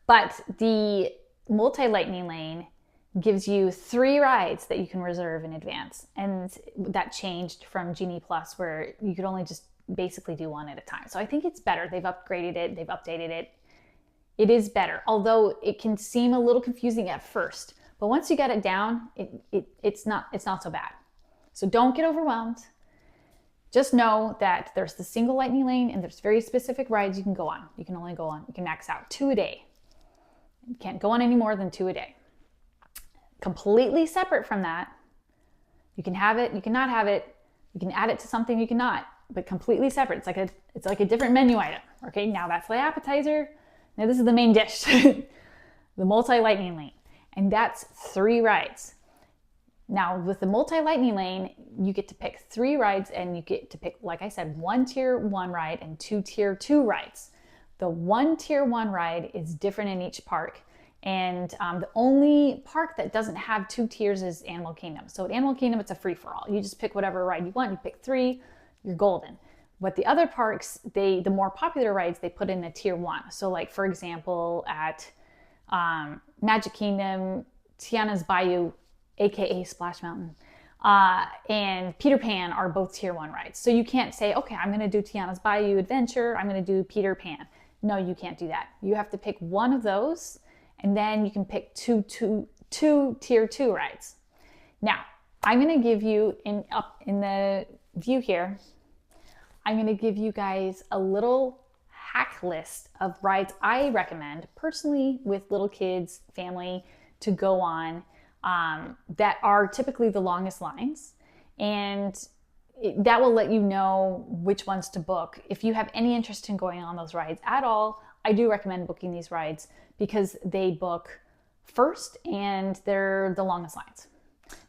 But the multi-lightning lane gives you 3 rides that you can reserve in advance. And that changed from Genie Plus, where you could only just basically do one at a time. So I think it's better. They've upgraded it. They've updated it. It is better, although it can seem a little confusing at first. But once you get it down, it's not so bad. So don't get overwhelmed. Just know that there's the single lightning lane and there's very specific rides you can go on. You can only go on, you can max out 2 a day. You can't go on any more than 2 a day. Completely separate from that, you can have it, you cannot have it, you can add it to something, you cannot, but completely separate. It's like a different menu item. Okay, now that's the appetizer. Now this is the main dish, the multi-lightning lane. And that's 3 rides. Now with the multi-lightning lane, you get to pick 3 rides, and you get to pick, like I said, 1 tier 1 ride and 2 tier 2 rides. The 1 tier 1 ride is different in each park. And the only park that doesn't have 2 tiers is Animal Kingdom. So at Animal Kingdom, it's a free-for-all. You just pick whatever ride you want. You pick 3, you're golden. But the other parks, the more popular rides, they put in a tier 1. So like, for example, at Magic Kingdom, Tiana's Bayou, aka Splash Mountain, and Peter Pan are both tier 1 rides. So you can't say, okay, I'm going to do Tiana's Bayou Adventure, I'm going to do Peter Pan. No, you can't do that. You have to pick one of those, and then you can pick two tier 2 rides. Now, I'm going to give you, up in the view here, I'm going to give you guys a little hack list of rides I recommend personally with little kids, family, to go on that are typically the longest lines. And that will let you know which ones to book. If you have any interest in going on those rides at all, I do recommend booking these rides because they book first and they're the longest lines.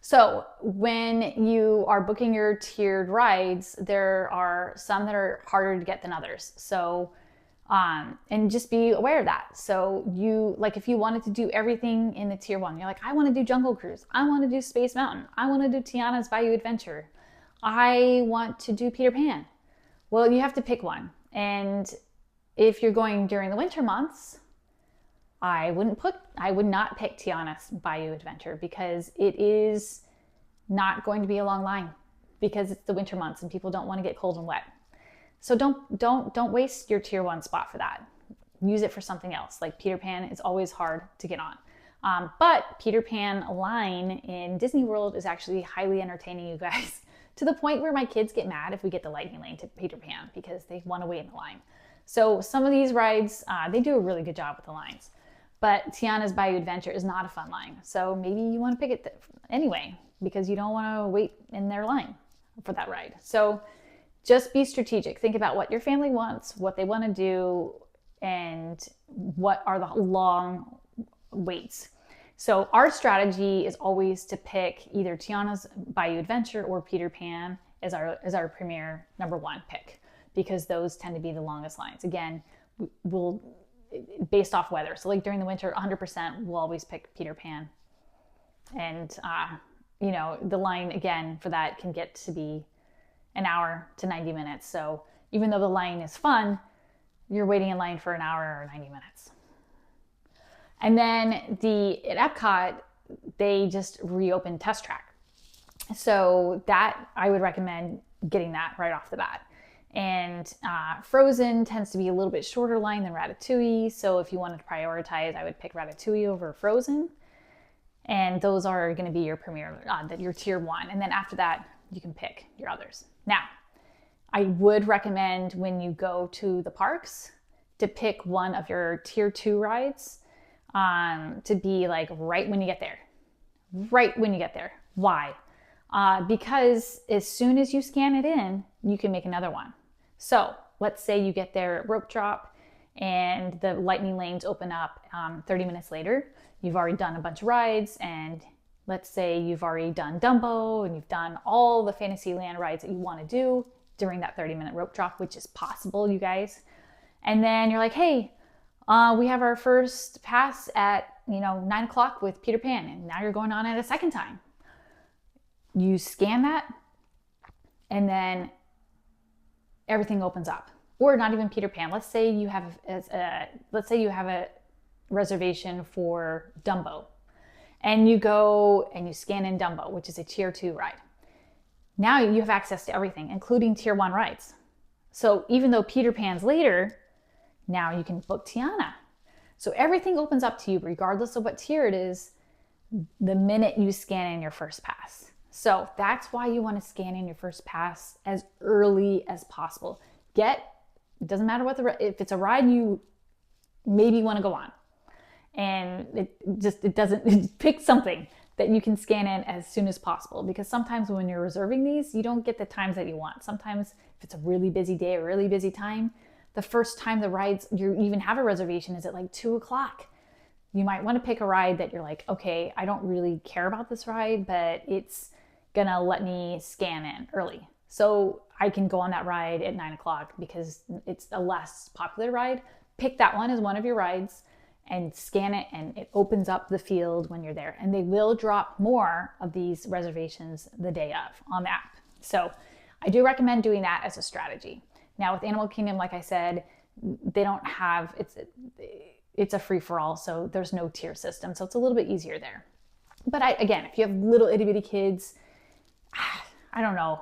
So when you are booking your tiered rides, there are some that are harder to get than others. So, and just be aware of that. So if you wanted to do everything in the tier 1, you're like, I want to do Jungle Cruise, I want to do Space Mountain, I want to do Tiana's Bayou Adventure, I want to do Peter Pan. Well, you have to pick one. And if you're going during the winter months, I would not pick Tiana's Bayou Adventure because it is not going to be a long line because it's the winter months and people don't want to get cold and wet. So don't waste your tier 1 spot for that. Use it for something else. Like Peter Pan is always hard to get on. But Peter Pan line in Disney World is actually highly entertaining, you guys, to the point where my kids get mad if we get the lightning lane to Peter Pan because they want to wait in the line. So some of these rides, they do a really good job with the lines. But Tiana's Bayou Adventure is not a fun line. So maybe you want to pick it anyway because you don't want to wait in their line for that ride. So just be strategic. Think about what your family wants, what they want to do, and what are the long waits. So our strategy is always to pick either Tiana's Bayou Adventure or Peter Pan as our premier number 1 pick because those tend to be the longest lines. Again, we'll based off weather. So like during the winter, 100% we'll always pick Peter Pan. And, the line again for that can get to be an hour to 90 minutes. So even though the line is fun, you're waiting in line for an hour or 90 minutes. And then at EPCOT, they just reopened Test Track. So that I would recommend getting that right off the bat. And Frozen tends to be a little bit shorter line than Ratatouille. So if you wanted to prioritize, I would pick Ratatouille over Frozen. And those are going to be your premier, your tier 1. And then after that, you can pick your others. Now, I would recommend when you go to the parks to pick one of your tier 2 rides to be like right when you get there. Right when you get there. Why? Because as soon as you scan it in, you can make another one. So let's say you get there at rope drop and the lightning lanes open up 30 minutes later. You've already done a bunch of rides, and let's say you've already done Dumbo and you've done all the Fantasyland rides that you want to do during that 30-minute rope drop, which is possible, you guys. And then you're like, hey, we have our first pass at 9 o'clock with Peter Pan, and now you're going on it a second time. You scan that, and then everything opens up. Or not even Peter Pan. Let's say you have a reservation for Dumbo, and you go and you scan in Dumbo, which is a tier 2 ride. Now you have access to everything, including tier 1 rides. So even though Peter Pan's later, now you can book Tiana. So everything opens up to you regardless of what tier it is the minute you scan in your first pass. So that's why you want to scan in your first pass as early as possible. It doesn't matter if it's a ride you maybe want to go on, and pick something that you can scan in as soon as possible, because sometimes when you're reserving these, you don't get the times that you want. Sometimes if it's a really busy day or really busy time, the first time the rides you even have a reservation is at like 2 o'clock. You might want to pick a ride that you're like, okay, I don't really care about this ride, but it's gonna let me scan in early, so I can go on that ride at 9 o'clock because it's a less popular ride. Pick that one as one of your rides and scan it, and it opens up the field when you're there. And they will drop more of these reservations the day of on the app. So I do recommend doing that as a strategy. Now with Animal Kingdom, like I said, they don't have, it's a free-for-all, so there's no tier system. So it's a little bit easier there. But again, if you have little itty bitty kids, I don't know.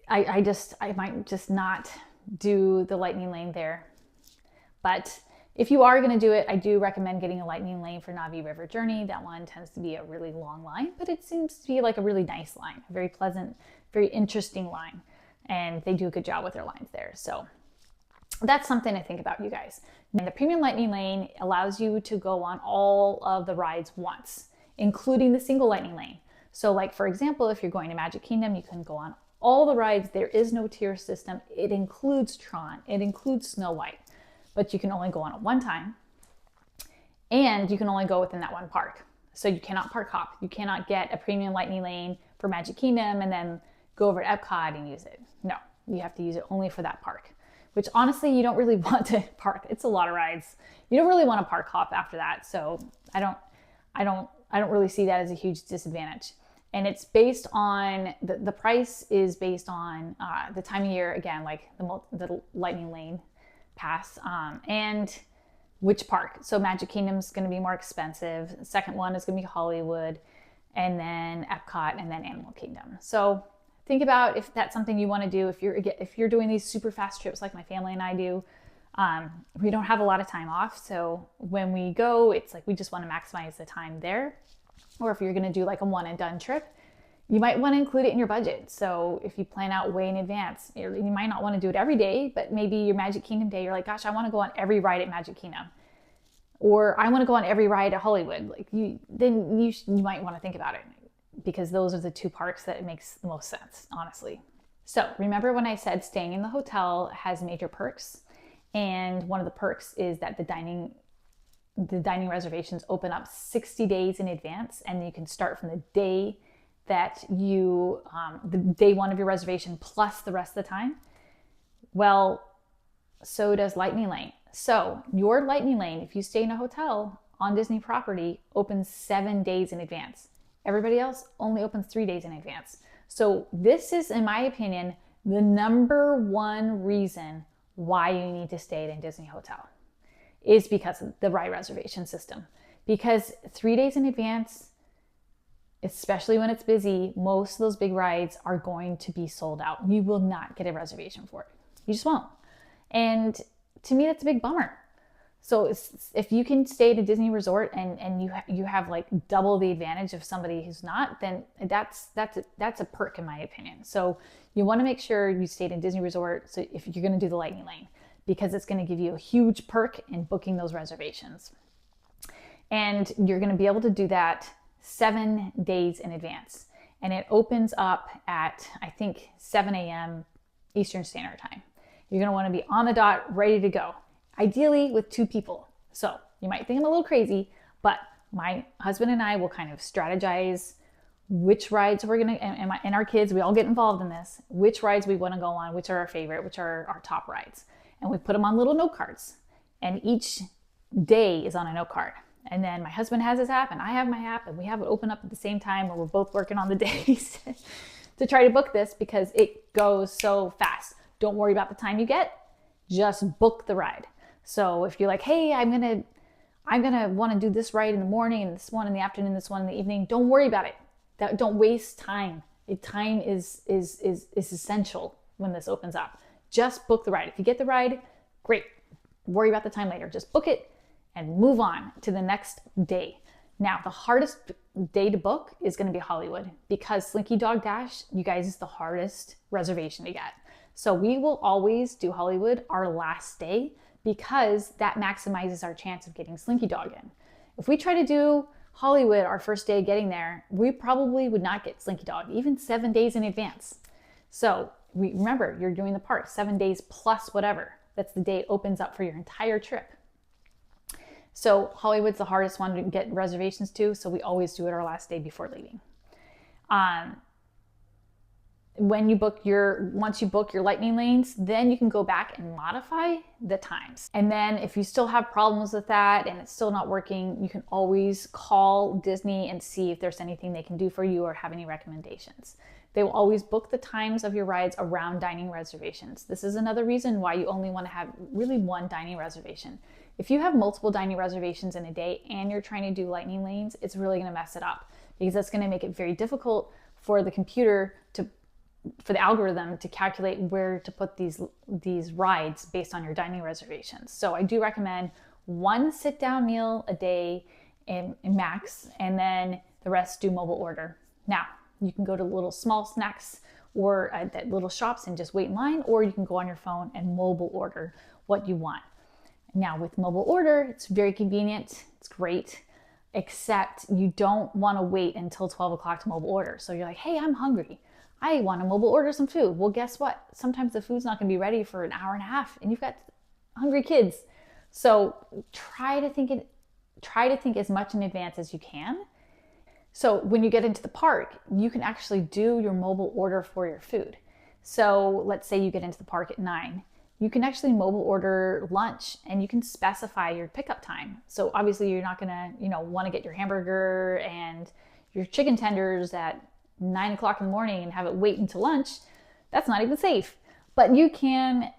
I might just not do the lightning lane there. But if you are going to do it, I do recommend getting a lightning lane for Navi River Journey. That one tends to be a really long line, but it seems to be like a really nice line, a very pleasant, very interesting line. And they do a good job with their lines there. So that's something to think about, you guys. And the premium lightning lane allows you to go on all of the rides once, including the single lightning lane. So like, for example, if you're going to Magic Kingdom, you can go on all the rides. There is no tier system. It includes Tron. It includes Snow White. But you can only go on it one time. And you can only go within that one park. So you cannot park hop. You cannot get a premium lightning lane for Magic Kingdom and then go over to EPCOT and use it. No, you have to use it only for that park. Which honestly, you don't really want to park. It's a lot of rides. You don't really want to park hop after that. So I don't really see that as a huge disadvantage. And it's based on, the price is based on the time of year, again, like the lightning lane pass, and which park. So Magic Kingdom is going to be more expensive. The second one is going to be Hollywood, and then EPCOT, and then Animal Kingdom. So think about if that's something you want to do. If you're doing these super fast trips like my family and I do, we don't have a lot of time off. So when we go, it's like we just want to maximize the time there. Or if you're going to do like a one and done trip, you might want to include it in your budget. So if you plan out way in advance, you might not want to do it every day, but maybe your Magic Kingdom day, you're like, gosh, I want to go on every ride at Magic Kingdom. Or I want to go on every ride at Hollywood. You might want to think about it, because those are the two parks that it makes the most sense, honestly. So remember when I said staying in the hotel has major perks? And one of the perks is that the dining reservations open up 60 days in advance, and you can start from the day that the day one of your reservation plus the rest of the time. Well, so does Lightning Lane. So your Lightning Lane, if you stay in a hotel on Disney property, opens 7 days in advance. Everybody else only opens 3 days in advance. So this is, in my opinion, the number one reason why you need to stay at a Disney hotel, is because of the ride reservation system. Because 3 days in advance, especially when it's busy, most of those big rides are going to be sold out. You will not get a reservation for it. You just won't. And to me, that's a big bummer. So if you can stay at a Disney resort and you have like double the advantage of somebody who's not, then that's a perk, in my opinion. So you want to make sure you stayed in Disney resort. So if you're going to do the Lightning Lane, because it's going to give you a huge perk in booking those reservations. And you're going to be able to do that 7 days in advance. And it opens up at, I think, 7 a.m. Eastern Standard Time. You're going to want to be on the dot, ready to go. ideally with 2 people. So you might think I'm a little crazy, but my husband and I will kind of strategize which rides we're gonna, and our kids, we all get involved in this, which rides we want to go on, which are our favorite, which are our top rides. And we put them on little note cards. And each day is on a note card. And then my husband has his app and I have my app, and we have it open up at the same time where we're both working on the days to try to book this, because it goes so fast. Don't worry about the time you get, just book the ride. So if you're like, hey, I'm gonna want to do this ride in the morning and this one in the afternoon, this one in the evening, don't worry about it. Don't waste time. Time is essential when this opens up. Just book the ride. If you get the ride, great. Worry about the time later. Just book it and move on to the next day. Now, the hardest day to book is going to be Hollywood, because Slinky Dog Dash, you guys, is the hardest reservation to get. So we will always do Hollywood our last day, because that maximizes our chance of getting Slinky Dog in. If we try to do Hollywood our first day getting there, we probably would not get Slinky Dog, even 7 days in advance. So remember, you're doing the park 7 days plus whatever. That's the day it opens up for your entire trip. So Hollywood's the hardest one to get reservations to, so we always do it our last day before leaving. Once you book your lightning lanes, then you can go back and modify the times. And then if you still have problems with that and it's still not working, you can always call Disney and see if there's anything they can do for you or have any recommendations. They will always book the times of your rides around dining reservations. This is another reason why you only want to have really one dining reservation. If you have multiple dining reservations in a day and you're trying to do lightning lanes, it's really going to mess it up, because that's going to make it very difficult for the computer for the algorithm to calculate where to put these rides based on your dining reservations. So I do recommend one sit-down meal a day in max, and then the rest do mobile order. Now, you can go to little small snacks or at little shops and just wait in line, or you can go on your phone and mobile order what you want. Now, with mobile order, it's very convenient. It's great, except you don't want to wait until 12 o'clock to mobile order. So you're like, hey, I'm hungry. I want to mobile order some food. Well, guess what? Sometimes the food's not going to be ready for an hour and a half, and you've got hungry kids. So try to think as much in advance as you can. So when you get into the park, you can actually do your mobile order for your food. So let's say you get into the park at 9. You can actually mobile order lunch, and you can specify your pickup time. So obviously you're not going to, want to get your hamburger and your chicken tenders at 9 o'clock in the morning and have it wait until lunch. That's not even safe. But you can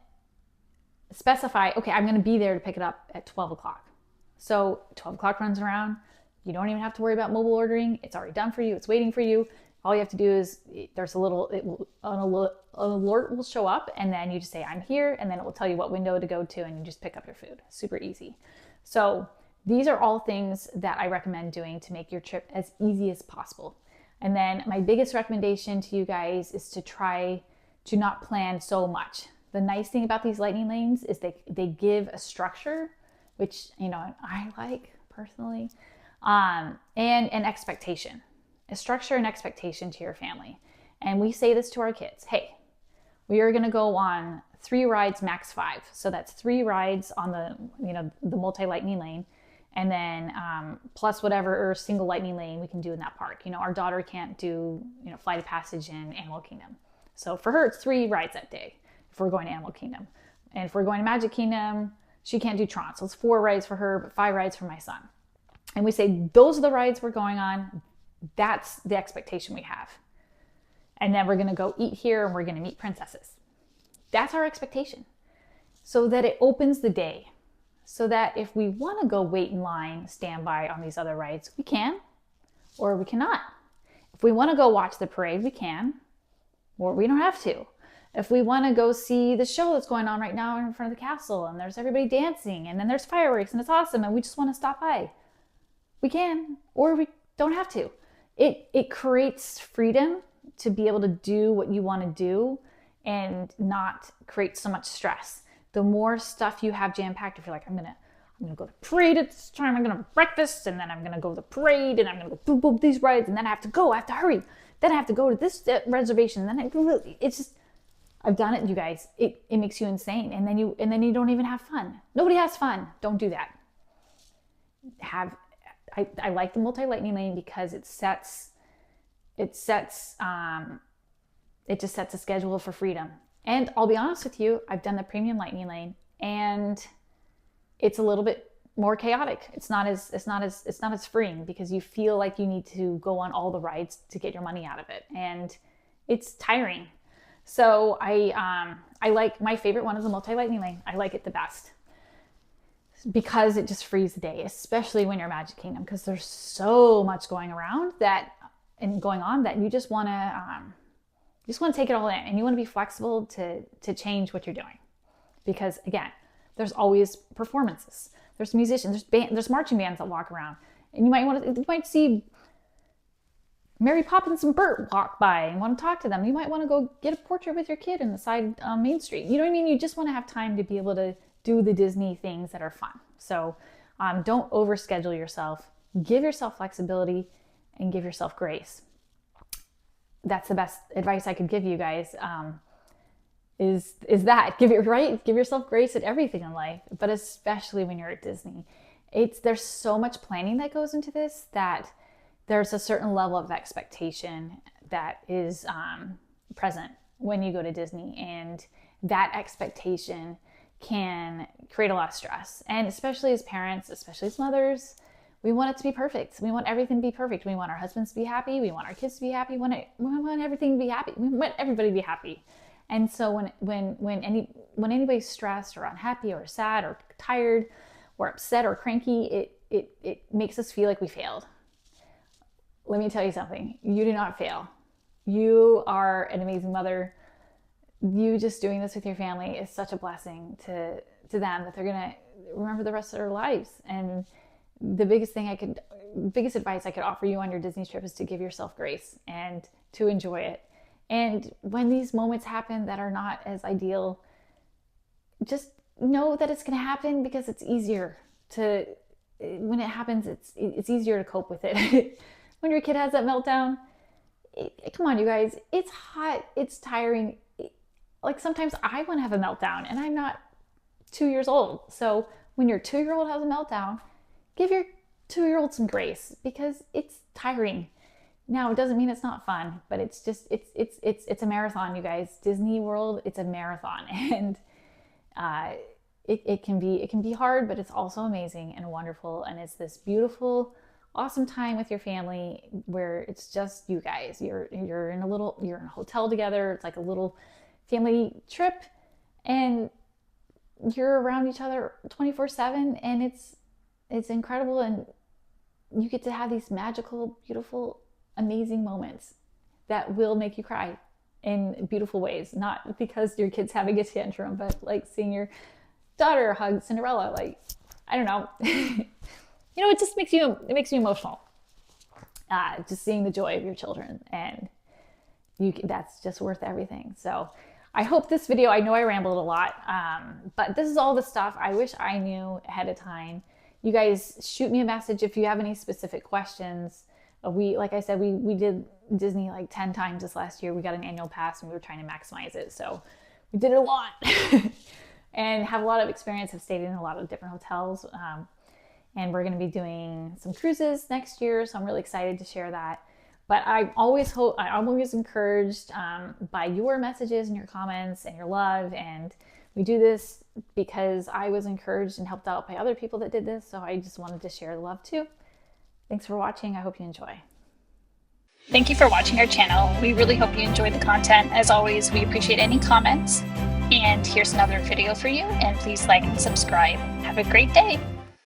specify, okay, I'm going to be there to pick it up at 12 o'clock. So 12 o'clock runs around. You don't even have to worry about mobile ordering. It's already done for you. It's waiting for you. All you have to do is an alert will show up, and then you just say, I'm here, and then it will tell you what window to go to, and you just pick up your food. Super easy. So these are all things that I recommend doing to make your trip as easy as possible. And then my biggest recommendation to you guys is to try to not plan so much. The nice thing about these lightning lanes is they give a structure, which, I like personally, and an expectation. A structure and expectation to your family. And we say this to our kids. Hey, we are going to go on 3 rides, max 5. So that's 3 rides on the multi-lightning lane. And then plus whatever or single lightning lane we can do in that park. Our daughter can't do, Flight of Passage in Animal Kingdom. So for her, it's 3 rides that day if we're going to Animal Kingdom. And if we're going to Magic Kingdom, she can't do Tron. So it's 4 rides for her, but 5 rides for my son. And we say, those are the rides we're going on. That's the expectation we have. And then we're going to go eat here and we're going to meet princesses. That's our expectation. So that it opens the day. So that if we want to go wait in line, stand by on these other rides, we can, or we cannot. If we want to go watch the parade, we can, or we don't have to. If we want to go see the show that's going on right now in front of the castle, and there's everybody dancing, and then there's fireworks, and it's awesome, and we just want to stop by, we can, or we don't have to. It creates freedom to be able to do what you want to do and not create so much stress. The more stuff you have jam-packed, if you're like, I'm gonna go to the parade at this time, I'm gonna have breakfast, and then I'm gonna go to the parade, and I'm gonna go boop boop these rides, and then I have to hurry. Then I have to go to this reservation, and then it's just I've done it, you guys. It makes you insane. And then you don't even have fun. Nobody has fun. Don't do that. I like the multi-lightning lane because it just sets a schedule for freedom. And I'll be honest with you, I've done the premium lightning lane and it's a little bit more chaotic. It's not as freeing because you feel like you need to go on all the rides to get your money out of it. And it's tiring. So I like, my favorite one is the multi-lightning lane. I like it the best because it just frees the day, especially when you're Magic Kingdom, because there's so much going on that you just want to take it all in, and you want to be flexible to change what you're doing. Because again, there's always performances. There's musicians, there's marching bands that walk around, and you might see Mary Poppins and Bert walk by and want to talk to them. You might want to go get a portrait with your kid in the side Main Street. You know what I mean? You just want to have time to be able to do the Disney things that are fun. So don't overschedule yourself. Give yourself flexibility and give yourself grace. That's the best advice I could give you guys. Is that give yourself grace at everything in life, but especially when you're at Disney. There's so much planning that goes into this that there's a certain level of expectation that is present when you go to Disney, and that expectation can create a lot of stress. And especially as parents, especially as mothers, we want it to be perfect. We want everything to be perfect. We want our husbands to be happy. We want our kids to be happy. We want everything to be happy. We want everybody to be happy. And so when anybody's stressed or unhappy or sad or tired or upset or cranky, it makes us feel like we failed. Let me tell you something. You do not fail. You are an amazing mother. You just doing this with your family is such a blessing to them that they're going to remember the rest of their lives. And the biggest advice I could offer you on your Disney trip is to give yourself grace and to enjoy it. And when these moments happen that are not as ideal, just know that it's going to happen because it's easier when it happens, it's easier to cope with it. When your kid has that meltdown, come on, you guys, it's hot, it's tiring. Like sometimes I want to have a meltdown and I'm not 2 years old. So when your 2-year-old has a meltdown, give your 2-year-old some grace because it's tiring. Now, it doesn't mean it's not fun, but it's a marathon, you guys. Disney World, it's a marathon, and it can be hard, but it's also amazing and wonderful, and it's this beautiful, awesome time with your family where it's just you guys. You're in a hotel together. It's like a little family trip, and you're around each other 24/7, and it's incredible, and you get to have these magical, beautiful, amazing moments that will make you cry in beautiful ways. Not because your kid's having a tantrum, but like seeing your daughter hug Cinderella. Like, I don't know. It just makes you emotional. Just seeing the joy of your children, and that's just worth everything. So I hope this video, I know I rambled a lot, but this is all the stuff I wish I knew ahead of time. You guys shoot me a message if you have any specific questions. Like I said, we did Disney like 10 times this last year. We got an annual pass and we were trying to maximize it. So we did it a lot and have a lot of experience. Have stayed in a lot of different hotels. And we're going to be doing some cruises next year. So I'm really excited to share that. But I'm always encouraged by your messages and your comments and your love. And we do this because I was encouraged and helped out by other people that did this. So I just wanted to share the love too. Thanks for watching. I hope you enjoy. Thank you for watching our channel. We really hope you enjoyed the content. As always, we appreciate any comments. And here's another video for you. And please like and subscribe. Have a great day.